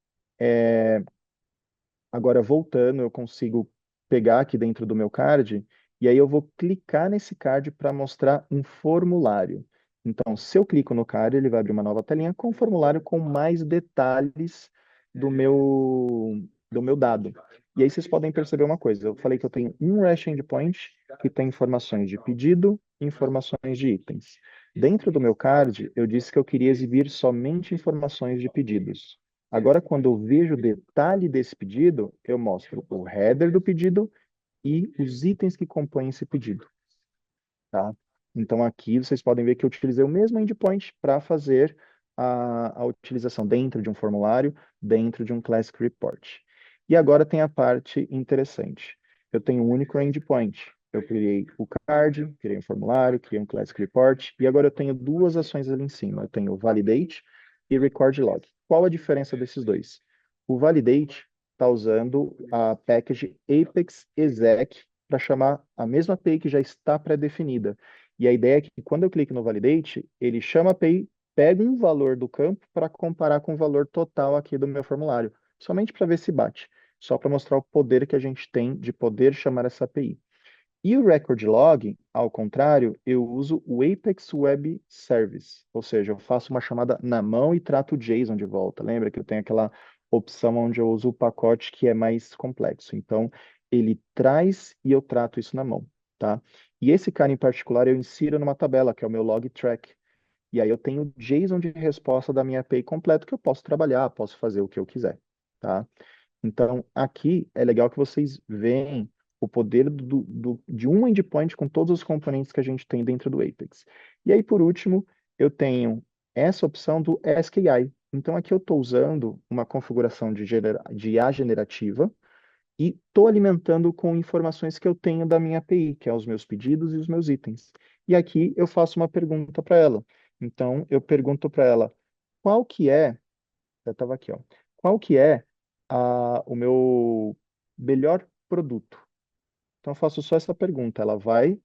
agora, voltando, eu consigo pegar aqui dentro do meu card e aí eu vou clicar nesse card para mostrar um formulário. Então, se eu clico no card, ele vai abrir uma nova telinha com um formulário com mais detalhes do meu dado. E aí vocês podem perceber uma coisa. Eu falei que eu tenho um REST Endpoint que tem informações de pedido e informações de itens. Dentro do meu card, eu disse que eu queria exibir somente informações de pedidos. Agora, quando eu vejo o detalhe desse pedido, eu mostro o header do pedido e os itens que compõem esse pedido, tá? Então, aqui vocês podem ver que eu utilizei o mesmo endpoint para fazer a utilização dentro de um formulário, dentro de um Classic Report. E agora tem a parte interessante. Eu tenho um único endpoint. Eu criei o card, criei um formulário, criei um Classic Report, e agora eu tenho duas ações ali em cima. Eu tenho o Validate e Record Log. Qual a diferença desses dois? O Validate está usando a package Apex Exec para chamar a mesma API que já está pré-definida. E a ideia é que quando eu clico no Validate, ele chama a API, pega um valor do campo para comparar com o valor total aqui do meu formulário, somente para ver se bate, só para mostrar o poder que a gente tem de poder chamar essa API. E o Record Log, ao contrário, eu uso o Apex Web Service, ou seja, eu faço uma chamada na mão e trato o JSON de volta. Lembra que eu tenho aquela opção onde eu uso o pacote que é mais complexo. Então, ele traz e eu trato isso na mão, tá? E esse cara em particular eu insiro numa tabela, que é o meu log track. E aí eu tenho o JSON de resposta da minha API completo que eu posso trabalhar, posso fazer o que eu quiser, tá? Então, aqui é legal que vocês veem o poder de um endpoint com todos os componentes que a gente tem dentro do Apex. E aí, por último, eu tenho essa opção do SKI. Então, aqui eu estou usando uma configuração de IA generativa e estou alimentando com informações que eu tenho da minha API, que é os meus pedidos e os meus itens. E aqui eu faço uma pergunta para ela. Então, eu pergunto para ela, qual que é já estava aqui, ó. Qual que é o meu melhor produto? Então, eu faço só essa pergunta. Ela vai,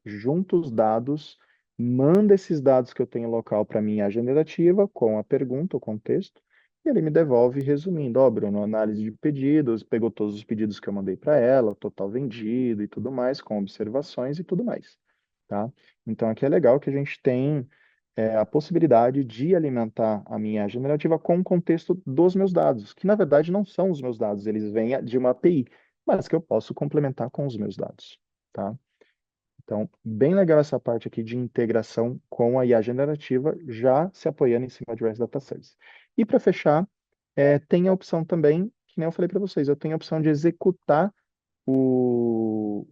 junta os dados, manda esses dados que eu tenho local para minha generativa, com a pergunta, o contexto, e ele me devolve resumindo. Ó, Bruno, análise de pedidos, pegou todos os pedidos que eu mandei para ela, total vendido e tudo mais, com observações e tudo mais, tá? Então, aqui é legal que a gente tem a possibilidade de alimentar a minha generativa com o contexto dos meus dados, que na verdade não são os meus dados, eles vêm de uma API, mas que eu posso complementar com os meus dados, tá? Então, bem legal essa parte aqui de integração com a IA generativa, já se apoiando em cima de REST Data Service. E para fechar, tem a opção também, que nem eu falei para vocês, eu tenho a opção de executar o,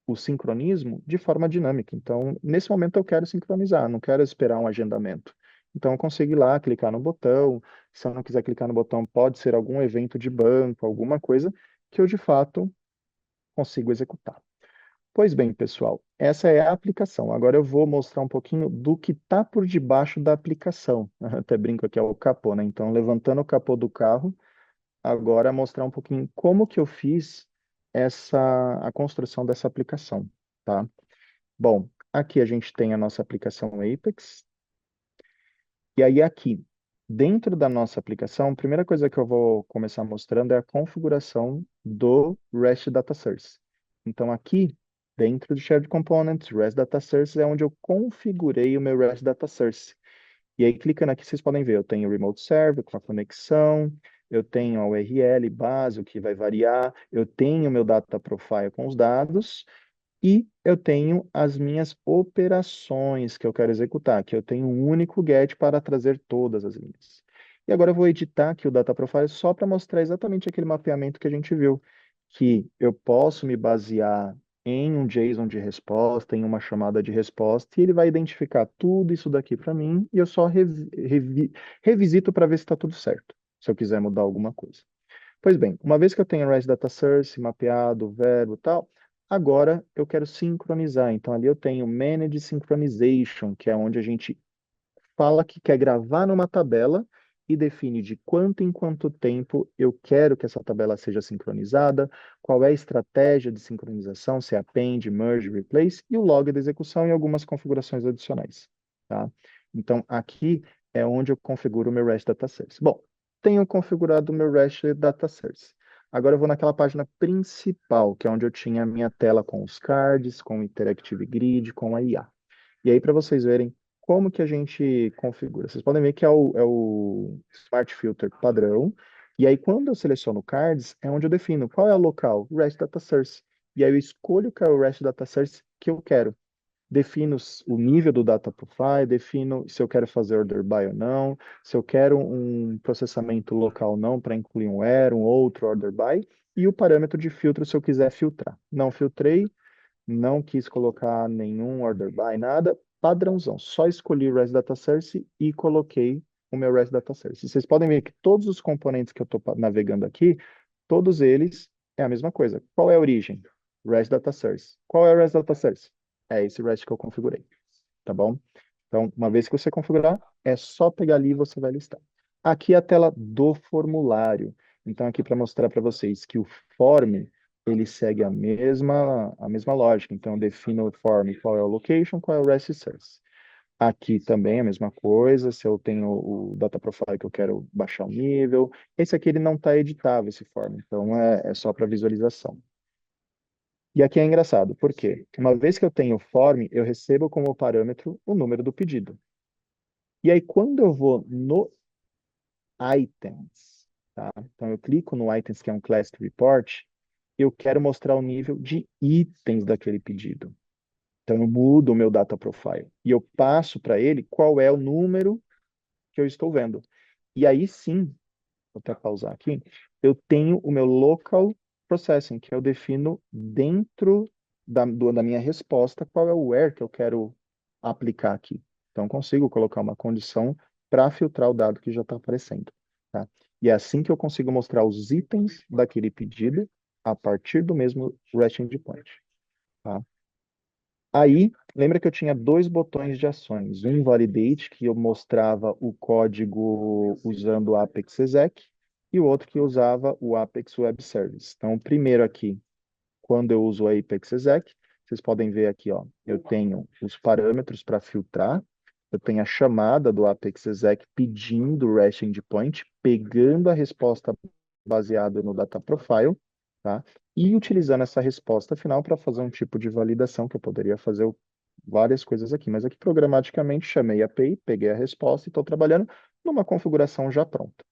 o sincronismo de forma dinâmica. Então, nesse momento eu quero sincronizar, não quero esperar um agendamento. Então, eu consigo ir lá, clicar no botão. Se eu não quiser clicar no botão, pode ser algum evento de banco, alguma coisa que eu de fato consigo executar. Pois bem, pessoal, essa é a aplicação. Agora eu vou mostrar um pouquinho do que está por debaixo da aplicação. Até brinco aqui, é o capô, né? Então, levantando o capô do carro, agora mostrar um pouquinho como que eu fiz a construção dessa aplicação, tá? Bom, aqui a gente tem a nossa aplicação Apex, e aí aqui, dentro da nossa aplicação, a primeira coisa que eu vou começar mostrando é a configuração do REST Data Source. Então aqui, dentro do Shared Components, REST Data Source é onde eu configurei o meu REST Data Source. E aí, clicando aqui, vocês podem ver, eu tenho o Remote Server com a conexão, eu tenho a URL base, o que vai variar, eu tenho o meu Data Profile com os dados, e eu tenho as minhas operações que eu quero executar, que eu tenho um único get para trazer todas as linhas. E agora eu vou editar aqui o Data Profile só para mostrar exatamente aquele mapeamento que a gente viu, que eu posso me basear em um JSON de resposta, em uma chamada de resposta, e ele vai identificar tudo isso daqui para mim, e eu só revisito para ver se está tudo certo, se eu quiser mudar alguma coisa. Pois bem, uma vez que eu tenho REST Data Source mapeado, verbo e tal, agora eu quero sincronizar. Então ali eu tenho Manage Synchronization, que é onde a gente fala que quer gravar numa tabela e define de quanto em quanto tempo eu quero que essa tabela seja sincronizada, qual é a estratégia de sincronização, se é append, merge, replace, e o log da execução e algumas configurações adicionais, tá? Então, aqui é onde eu configuro o meu REST Data Service. Bom, tenho configurado o meu REST Data Service. Agora eu vou naquela página principal, que é onde eu tinha a minha tela com os cards, com o Interactive Grid, com a IA. E aí, para vocês verem como que a gente configura. Vocês podem ver que é o Smart Filter padrão. E aí, quando eu seleciono cards, é onde eu defino qual é o local, REST Data Source. E aí eu escolho qual é o REST Data Source que eu quero. Defino o nível do data profile, defino se eu quero fazer order by ou não, se eu quero um processamento local ou não, para incluir um where, um outro order by, e o parâmetro de filtro se eu quiser filtrar. Não filtrei, não quis colocar nenhum order by, nada, padrãozão. Só escolhi o REST Data Service e coloquei o meu REST Data Service. Vocês podem ver que todos os componentes que eu estou navegando aqui, todos eles é a mesma coisa. Qual é a origem? REST Data Service. Qual é o REST Data Service? É esse REST que eu configurei, tá bom? Então, uma vez que você configurar, é só pegar ali e você vai listar. Aqui é a tela do formulário. Então, aqui para mostrar para vocês que o form, ele segue a mesma lógica. Então, eu defino o form, qual é o location, qual é o REST service. Aqui também é a mesma coisa, se eu tenho o data profile que eu quero baixar o nível. Esse aqui ele não está editável, esse form, então é só para visualização. E aqui é engraçado, por quê? Uma vez que eu tenho o form, eu recebo como parâmetro o número do pedido. E aí, quando eu vou no items, tá? Então, eu clico no items, que é um class to report, eu quero mostrar o nível de itens daquele pedido. Então, eu mudo o meu data profile e eu passo para ele qual é o número que eu estou vendo. E aí sim, vou até pausar aqui, eu tenho o meu local processing, que eu defino dentro da minha resposta qual é o where que eu quero aplicar aqui. Então, consigo colocar uma condição para filtrar o dado que já está aparecendo. Tá? E é assim que eu consigo mostrar os itens daquele pedido a partir do mesmo REST endpoint. Tá? Aí, lembra que eu tinha dois botões de ações. Um validate, que eu mostrava o código usando o Apex exec, e o outro que usava o Apex Web Service. Então, o primeiro aqui, quando eu uso o Apex exec, vocês podem ver aqui, ó, eu tenho os parâmetros para filtrar, eu tenho a chamada do Apex exec pedindo o REST endpoint, pegando a resposta baseada no data profile, tá? E utilizando essa resposta final para fazer um tipo de validação, que eu poderia fazer várias coisas aqui, mas aqui programaticamente chamei a API, peguei a resposta e estou trabalhando numa configuração já pronta.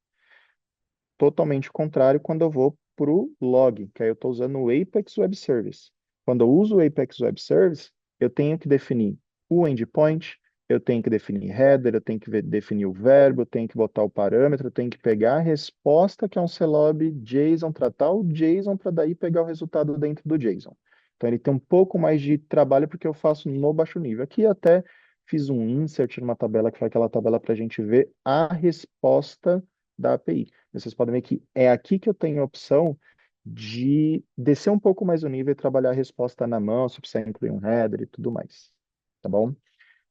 Totalmente contrário quando eu vou para o log, que aí eu estou usando o Apex Web Service. Quando eu uso o Apex Web Service, eu tenho que definir o endpoint, eu tenho que definir header, eu tenho que definir o verbo, eu tenho que botar o parâmetro, eu tenho que pegar a resposta, que é um CLOB JSON, tratar o JSON para daí pegar o resultado dentro do JSON. Então ele tem um pouco mais de trabalho porque eu faço no baixo nível. Aqui eu até fiz um insert numa tabela, que foi aquela tabela para a gente ver a resposta da API. Vocês podem ver que é aqui que eu tenho a opção de descer um pouco mais o nível e trabalhar a resposta na mão, se precisar incluir um header e tudo mais. Tá bom?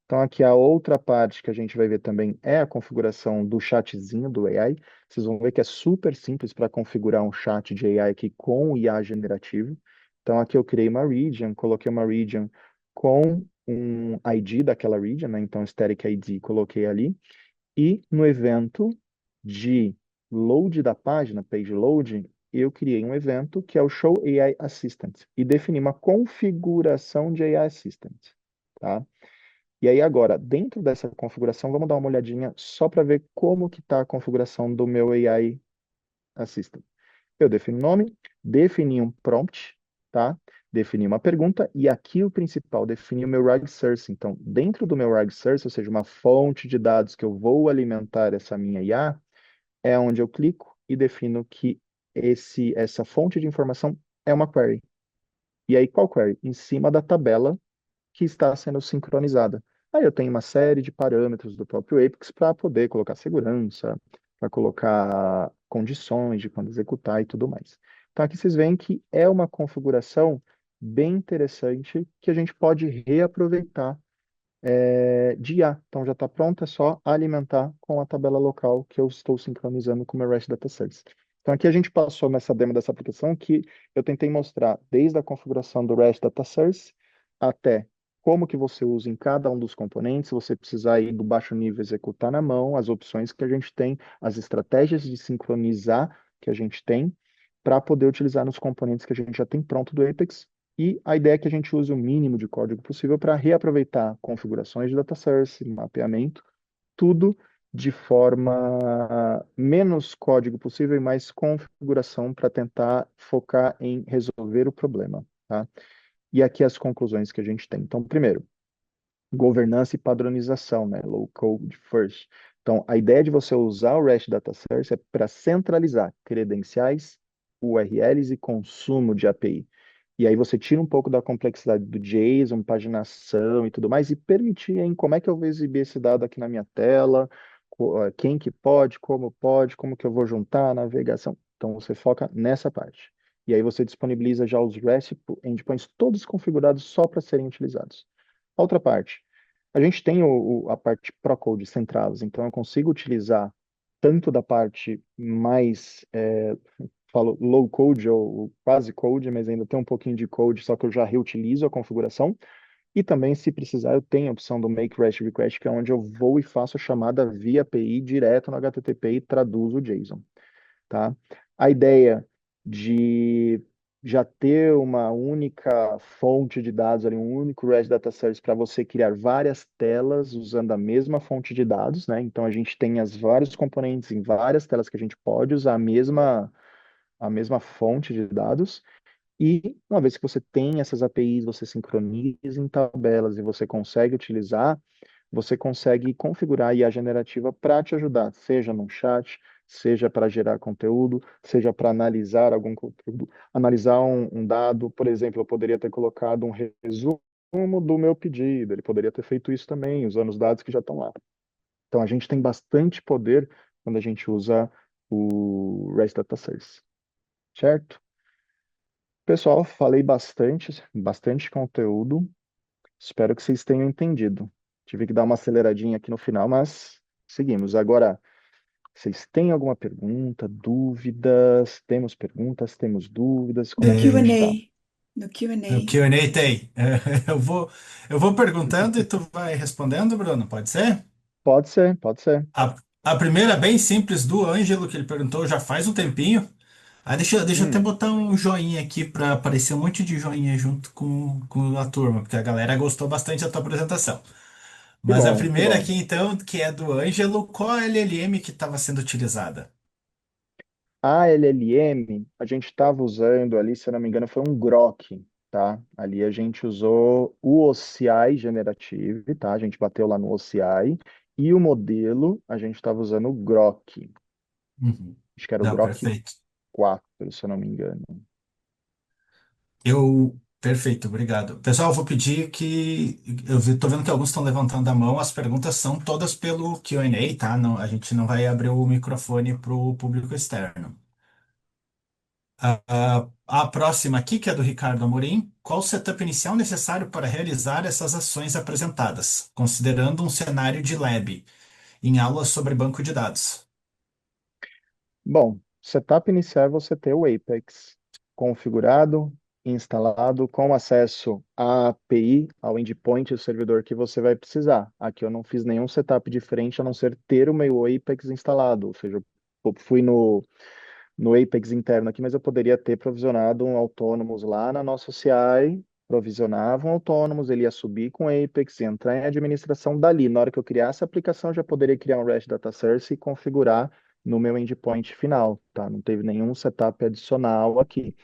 Então, aqui a outra parte que a gente vai ver também é a configuração do chatzinho do AI. Vocês vão ver que é super simples para configurar um chat de AI aqui com o IA generativo. Então, aqui eu criei uma region, coloquei uma region com um ID daquela region, né? Então, static ID, coloquei ali. E no evento de load da página, page load, eu criei um evento que é o Show AI Assistant e defini uma configuração de AI Assistant, tá? E aí agora, dentro dessa configuração, vamos dar uma olhadinha só para ver como que está a configuração do meu AI Assistant. Eu defino o nome, defini um prompt, tá? Defini uma pergunta e aqui o principal, defini o meu RAG source. Então, dentro do meu RAG source, ou seja, uma fonte de dados que eu vou alimentar essa minha IA, é onde eu clico e defino que essa fonte de informação é uma query. E aí, qual query? Em cima da tabela que está sendo sincronizada. Aí eu tenho uma série de parâmetros do próprio Apex para poder colocar segurança, para colocar condições de quando executar e tudo mais. Então aqui vocês veem que é uma configuração bem interessante que a gente pode reaproveitar de IA. Então já está pronto, é só alimentar com a tabela local que eu estou sincronizando com o meu REST Data Service. Então aqui a gente passou nessa demo dessa aplicação que eu tentei mostrar desde a configuração do REST Data Service até como que você usa em cada um dos componentes, se você precisar ir do baixo nível executar na mão, as opções que a gente tem, as estratégias de sincronizar que a gente tem para poder utilizar nos componentes que a gente já tem pronto do Apex e a ideia é que a gente use o mínimo de código possível para reaproveitar configurações de data source, mapeamento, tudo de forma menos código possível e mais configuração para tentar focar em resolver o problema, tá? E aqui as conclusões que a gente tem. Então, primeiro, governança e padronização, né? Low code first. Então, a ideia de você usar o REST Data Source é para centralizar credenciais, URLs e consumo de API. E aí você tira um pouco da complexidade do JSON, paginação e tudo mais, e permitir em como é que eu vou exibir esse dado aqui na minha tela, quem que pode, como que eu vou juntar a navegação. Então você foca nessa parte. E aí você disponibiliza já os REST endpoints todos configurados só para serem utilizados. A outra parte, a gente tem a parte Procode centrados, então eu consigo utilizar tanto da parte mais falo low code ou quase code, mas ainda tem um pouquinho de code, só que eu já reutilizo a configuração. E também, se precisar, eu tenho a opção do Make REST Request, que é onde eu vou e faço a chamada via API direto no HTTP e traduzo o JSON, tá? A ideia de já ter uma única fonte de dados ali, um único REST Data Service para você criar várias telas usando a mesma fonte de dados, né? Então a gente tem as vários componentes em várias telas que a gente pode usar a mesma fonte de dados. E uma vez que você tem essas APIs, você sincroniza em tabelas e você consegue utilizar, você consegue configurar a IA generativa para te ajudar, seja no chat, seja para gerar conteúdo, seja para analisar algum conteúdo, analisar um dado. Por exemplo, eu poderia ter colocado um resumo do meu pedido, ele poderia ter feito isso também, usando os dados que já estão lá. Então, a gente tem bastante poder quando a gente usa o REST Data Service, certo? Pessoal, falei bastante, bastante conteúdo. Espero que vocês tenham entendido. Tive que dar uma aceleradinha aqui no final, mas seguimos. Agora, vocês têm alguma pergunta, dúvidas? Temos perguntas, temos dúvidas? Como No é que a gente Q&A. está? No O Q&A. Q&A tem. Eu vou perguntando e tu vai respondendo, Bruno, pode ser? Pode ser, pode ser. A primeira, bem simples, do Ângelo, que ele perguntou já faz um tempinho. Deixa eu até Hum, botar um joinha aqui para aparecer um monte de joinha junto com a turma, porque a galera gostou bastante da tua apresentação. que Mas a bom, que primeira bom. aqui, então, que é do Ângelo, qual a LLM que estava sendo utilizada? A LLM, a gente estava usando ali, se eu não me engano, foi um Grok, tá? Ali a gente usou o OCI Generative, tá? A gente bateu lá no OCI. E o modelo, a gente estava usando o Grok. Uhum. Acho que era o Não, Grok perfeito. 4, se eu não me engano. Perfeito, obrigado. Pessoal, eu vou pedir que. Tô vendo que alguns estão levantando a mão, as perguntas são todas pelo Q&A, tá? Não, a gente não vai abrir o microfone para o público externo. A próxima aqui, que é do Ricardo Amorim. Qual o setup inicial necessário para realizar essas ações apresentadas, considerando um cenário de lab, em aulas sobre banco de dados? Bom, setup inicial é você ter o Apex configurado, instalado, com acesso à API, ao endpoint, o servidor que você vai precisar. Aqui eu não fiz nenhum setup diferente a não ser ter o meu Apex instalado, ou seja, eu fui no Apex interno aqui, mas eu poderia ter provisionado um Autônomos lá na nossa CI, provisionava um Autônomos, ele ia subir com Apex, ia entrar em administração dali. Na hora que eu criasse a aplicação, eu já poderia criar um REST Data Service e configurar no meu endpoint final, tá? Não teve nenhum setup adicional aqui,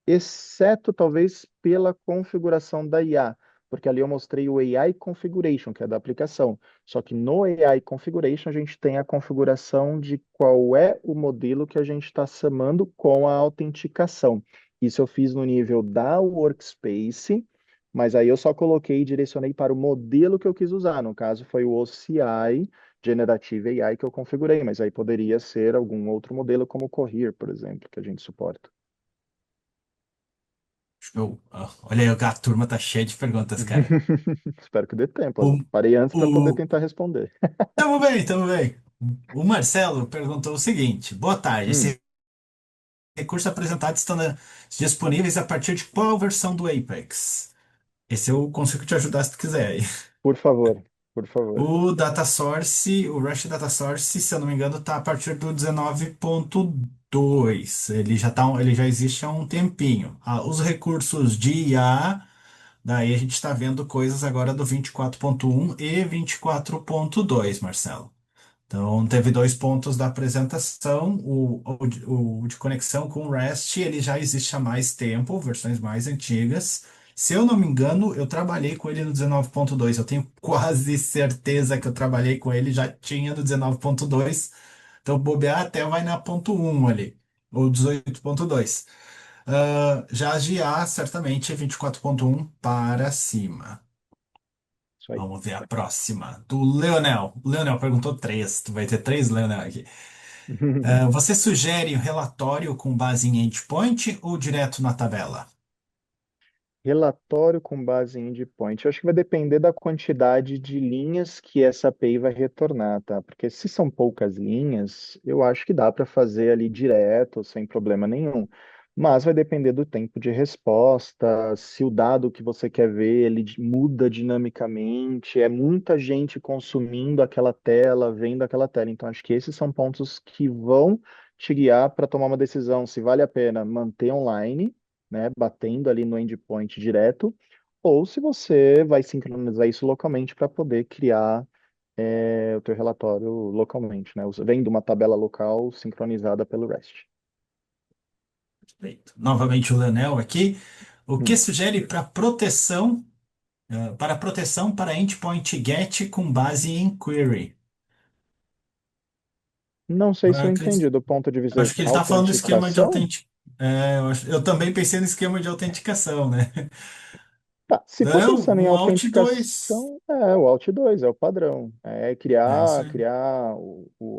exceto talvez pela configuração da IA, porque ali eu mostrei o AI Configuration, que é da aplicação. Só que no AI Configuration a gente tem a configuração de qual é o modelo que a gente está chamando com a autenticação. Isso eu fiz no nível da Workspace, mas aí eu só coloquei e direcionei para o modelo que eu quis usar. No caso, foi o OCI Generative AI que eu configurei, mas aí poderia ser algum outro modelo, como o Cohere, por exemplo, que a gente suporta. Show. Olha aí, a turma tá cheia de perguntas, cara. Espero que dê tempo. O, Eu parei antes para poder o, tentar responder. Tamo bem, tamo bem. O Marcelo perguntou o seguinte: boa tarde. Hum, Esse recurso apresentado estão disponíveis a partir de qual versão do Apex? Esse eu consigo te ajudar se tu quiser aí. por favor, por favor. O Data Source, o Rush Data Source, se eu não me engano, está a partir do 19.2. Ele já existe há um tempinho. Os recursos de IA, daí a gente está vendo coisas agora do 24.1 e 24.2, Marcelo. Então, teve dois pontos da apresentação. O de conexão com o REST, ele já existe há mais tempo, versões mais antigas. Se eu não me engano, eu trabalhei com ele no 19.2. Eu tenho quase certeza que eu trabalhei com ele, já tinha no 19.2. Então, bobear até vai na ponto 1 ali, ou 18.2. Já as de IA, certamente, é 24.1 para cima. Isso aí. Vamos ver a próxima, do Leonel. O Leonel perguntou três, tu vai ter três Leonel aqui. Você sugere o relatório com base em endpoint ou direto na tabela? Relatório com base em endpoint. Eu acho que vai depender da quantidade de linhas que essa API vai retornar, tá? Porque se são poucas linhas, eu acho que dá para fazer ali direto, sem problema nenhum. Mas vai depender do tempo de resposta, se o dado que você quer ver, ele muda dinamicamente, é muita gente consumindo aquela tela, vendo aquela tela. Então, acho que esses são pontos que vão te guiar para tomar uma decisão se vale a pena manter online, né, batendo ali no endpoint direto, ou se você vai sincronizar isso localmente para poder criar o teu relatório localmente, né, vendo uma tabela local sincronizada pelo REST. Perfeito. Novamente o Leonel aqui. O que Hum. sugere para proteção para endpoint GET com base em query? Não sei se eu entendi do ponto de vista Acho de que ele está falando do esquema de autenticação. autenticação. Eu também pensei no esquema de autenticação, né? Tá, se for Não, pensando em o Alt 2. autenticação, o Alt2 é o padrão. É É isso criar, aí. criar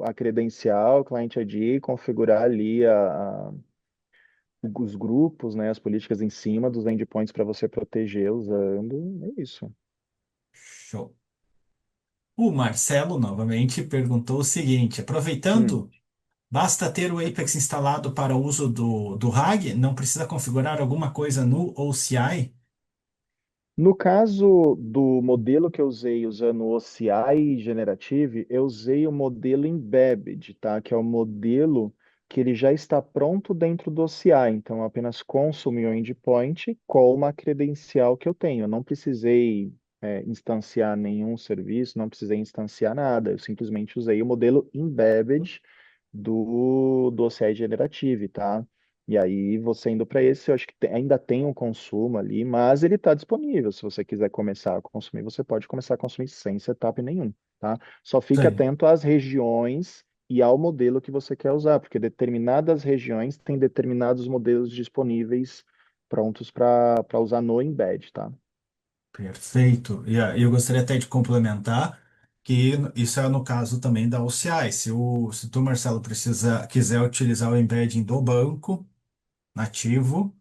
a credencial, client ID, configurar ali os grupos, né, as políticas em cima dos endpoints para você proteger usando. É isso. Show. O Marcelo, novamente, perguntou o seguinte: Hum. aproveitando, basta ter o Apex instalado para o uso do RAG? Não precisa configurar alguma coisa no OCI? No caso do modelo que eu usei usando o OCI Generative, eu usei o modelo Embedded, tá? Que é o modelo que ele já está pronto dentro do OCI. Então, eu apenas consumi o endpoint com uma credencial que eu tenho. Eu não precisei instanciar nenhum serviço, não precisei instanciar nada. Eu simplesmente usei o modelo Embedded do OCI Generative, tá? E aí, você indo para esse, eu acho que ainda tem um consumo ali, mas ele está disponível. Se você quiser começar a consumir, você pode começar a consumir sem setup nenhum, tá? Só fique Sim, atento às regiões e ao modelo que você quer usar, porque determinadas regiões têm determinados modelos disponíveis prontos para usar no embed, tá? perfeito. E eu gostaria até de complementar que isso é no caso também da OCI. Se tu, Marcelo, quiser utilizar o embedding do banco nativo,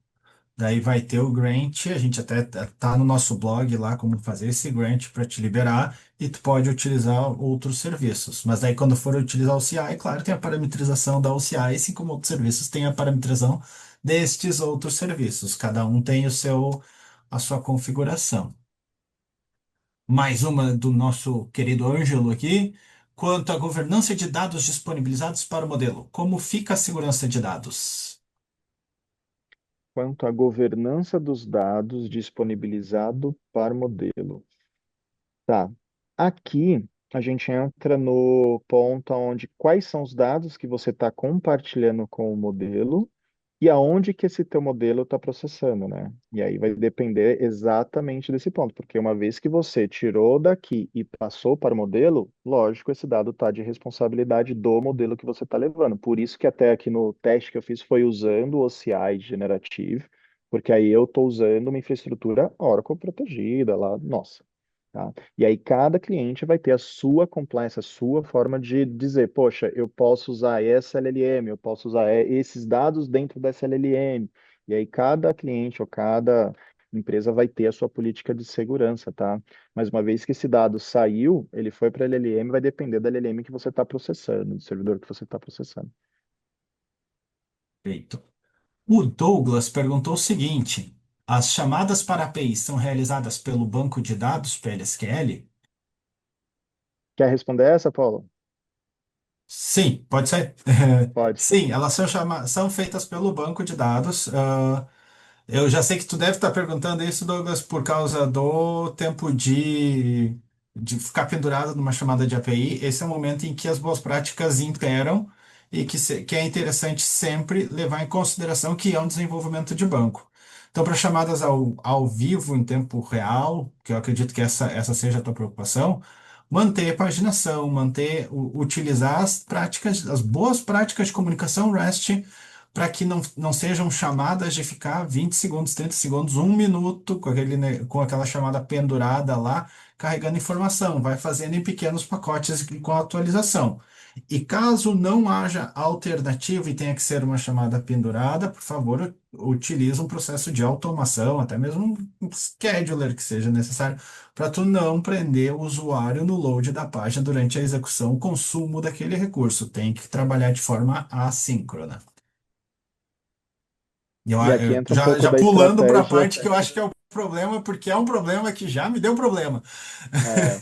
daí vai ter o grant, a gente até tá no nosso blog lá como fazer esse grant para te liberar e tu pode utilizar outros serviços. Mas daí quando for utilizar o CI, claro, tem a parametrização da OCI, assim como outros serviços têm a parametrização destes outros serviços. Cada um tem a sua configuração. Mais uma do nosso querido Ângelo aqui. Quanto à governança de dados disponibilizados para o modelo, como fica a segurança de dados? Quanto à governança dos dados disponibilizado para o modelo. Tá. Aqui a gente entra no ponto onde quais são os dados que você está compartilhando com o modelo e aonde que esse teu modelo está processando, né? E aí vai depender exatamente desse ponto, porque uma vez que você tirou daqui e passou para o modelo, lógico, esse dado está de responsabilidade do modelo que você está levando. Por isso que até aqui no teste que eu fiz foi usando o OCI Generative, porque aí eu estou usando uma infraestrutura Oracle protegida lá, nossa. Tá? E aí cada cliente vai ter a sua compliance, a sua forma de dizer, poxa, eu posso usar essa LLM, eu posso usar esses dados dentro dessa LLM. E aí cada cliente ou cada empresa vai ter a sua política de segurança, tá? Mas uma vez que esse dado saiu, ele foi para a LLM, vai depender da LLM que você está processando, do servidor que você está processando. Feito. O Douglas perguntou o seguinte: as chamadas para API são realizadas pelo banco de dados PLSQL? Quer responder essa, Paulo? Sim, pode ser. Pode. Sim, elas são feitas pelo banco de dados. Eu já sei que tu deve estar perguntando isso, Douglas, por causa do tempo de ficar pendurado numa chamada de API. Esse é o momento em que as boas práticas imperam e que é interessante sempre levar em consideração que é um desenvolvimento de banco. Então, para chamadas ao vivo, em tempo real, que eu acredito que essa seja a tua preocupação, manter a paginação, utilizar as boas práticas de comunicação REST para que não sejam chamadas de ficar 20 segundos, 30 segundos, 1 minuto com com aquela chamada pendurada lá, carregando informação. Vai fazendo em pequenos pacotes com atualização. E caso não haja alternativa e tenha que ser uma chamada pendurada, por favor, utilize um processo de automação, até mesmo um scheduler que seja necessário, para tu não prender o usuário no load da página durante a execução, o consumo daquele recurso. Tem que trabalhar de forma assíncrona. E aqui Eu entra um já, pouco já da pulando para a estratégia. parte que eu acho que é o problema, porque é um problema que já me deu problema. É,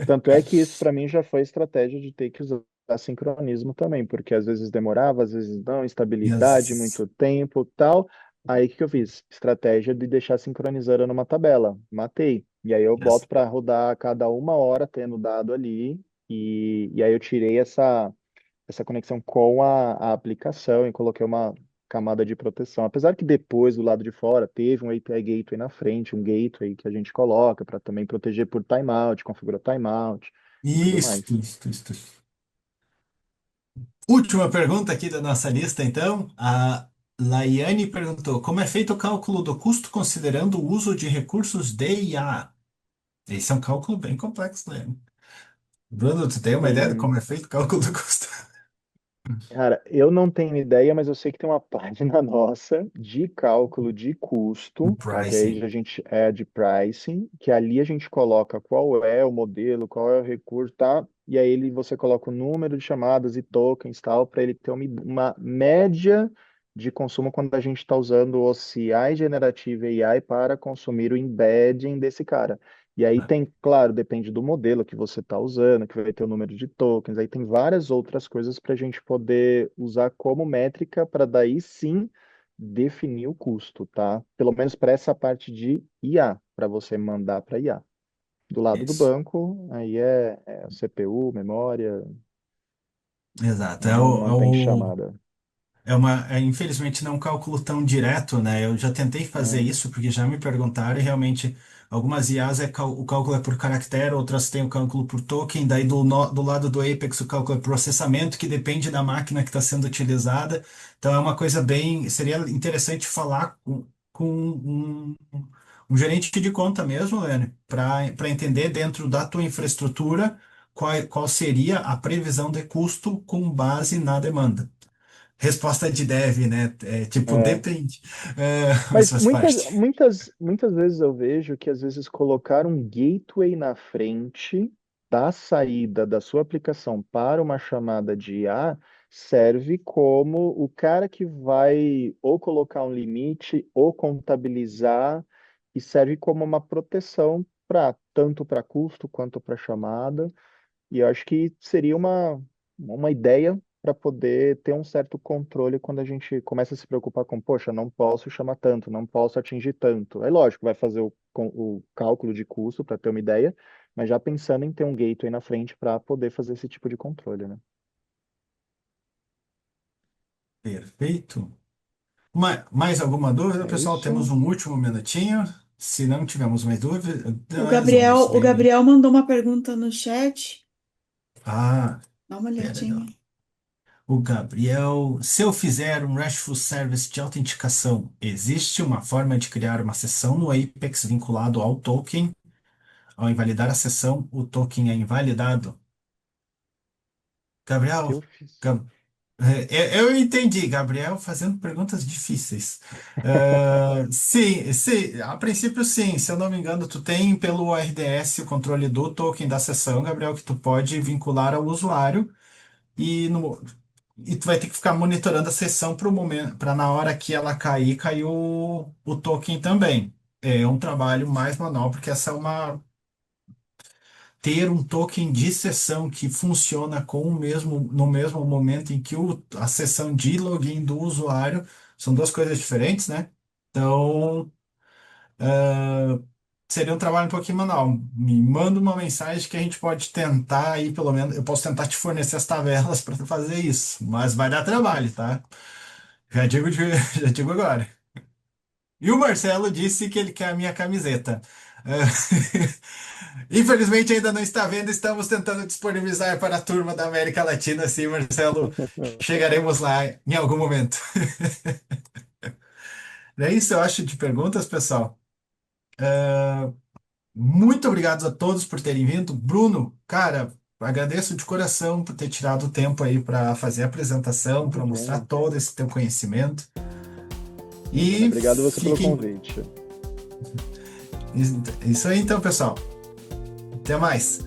tanto é que isso para mim já foi estratégia de ter que usar sincronismo também, porque às vezes demorava, às vezes não, instabilidade, Yes. muito tempo, tal. Aí o que que eu fiz? Estratégia de deixar sincronizando numa tabela. Matei. E aí eu Yes. boto para rodar a cada 1 hora tendo dado ali. E aí eu tirei essa conexão com a aplicação e coloquei uma camada de proteção. Apesar que depois, do lado de fora, teve um API Gateway na frente, um gateway que a gente coloca para também proteger por timeout, configura timeout e tudo Isso, mais. isso, isso. Última pergunta aqui da nossa lista, então. A Laiane perguntou: como é feito o cálculo do custo considerando o uso de recursos de IA? Esse é um cálculo bem complexo, né? Bruno, tu tem uma ideia de Sim. como é feito o cálculo do custo? Cara, eu não tenho ideia, mas eu sei que tem uma página nossa de cálculo de O custo, tá? Que aí pricing. a gente é de pricing, que ali a gente coloca qual é o modelo, qual é o recurso, tá? E aí você coloca o número de chamadas e tokens, tal, para ele ter uma média de consumo quando a gente está usando o CI Generative AI para consumir o embedding desse cara. E aí Ah, tem, claro, depende do modelo que você está usando, que vai ter o número de tokens, aí tem várias outras coisas para a gente poder usar como métrica para daí sim definir o custo, tá? Pelo menos para essa parte de IA, para você mandar para IA. Do lado do isso. banco, aí é CPU, memória, Exato. aí não tem chamada. Infelizmente não é um cálculo tão direto, né? Eu já tentei fazer É, isso porque já me perguntaram e realmente algumas IAs o cálculo é por caractere, outras têm o cálculo por token, daí do lado do Apex o cálculo é processamento, que depende da máquina que está sendo utilizada. Então é uma coisa bem, seria interessante falar com um gerente de conta mesmo, Lene, para entender dentro da tua infraestrutura qual seria a previsão de custo com base na demanda. Resposta de dev, né? É, tipo, é. depende. É, mas Mas faz parte. muitas vezes eu vejo que às vezes colocar um gateway na frente da saída da sua aplicação para uma chamada de IA serve como o cara que vai ou colocar um limite ou contabilizar e serve como uma proteção para tanto para custo quanto para chamada. E eu acho que seria uma ideia para poder ter um certo controle quando a gente começa a se preocupar com, poxa, não posso chamar tanto, não posso atingir tanto. É lógico, vai fazer o cálculo de custo para ter uma ideia, mas já pensando em ter um gateway na frente para poder fazer esse tipo de controle, né? Perfeito. Mais alguma dúvida, É pessoal? Temos isso. um último minutinho. Se não tivermos mais dúvidas, vamos O bem. Gabriel mandou uma pergunta no chat. Ah, Dá uma pera, olhadinha. ó. O Gabriel, se eu fizer um RESTful Service de autenticação, existe uma forma de criar uma sessão no Apex vinculado ao token? Ao invalidar a sessão, o token é invalidado? Se Gabriel, eu fiz. Gab- eu entendi, Gabriel, fazendo perguntas difíceis. Sim, sim, a princípio sim, se eu não me engano, tu tem pelo RDS o controle do token da sessão, Gabriel, que tu pode vincular ao usuário e, e tu vai ter que ficar monitorando a sessão para o momento, para na hora que ela cair o token também. É um trabalho mais manual, porque essa é uma ter um token de sessão que funciona no mesmo momento em que a sessão de login do usuário são duas coisas diferentes, né? Então, seria um trabalho um pouquinho manual. Me manda uma mensagem que a gente pode tentar aí, pelo menos, eu posso tentar te fornecer as tabelas para fazer isso, mas vai dar trabalho, tá? Já digo agora. E o Marcelo disse que ele quer a minha camiseta. Infelizmente ainda não está vendo, estamos tentando disponibilizar para a turma da América Latina, sim, Marcelo. Chegaremos lá em algum momento. É isso, eu acho, de perguntas, pessoal. Muito obrigado a todos por terem vindo. Bruno, cara, agradeço de coração por ter tirado o tempo aí para fazer a apresentação, para mostrar Imagina, todo esse teu conhecimento. imagina. E Obrigado você pelo fiquem. convite. Isso aí então, pessoal. Até mais.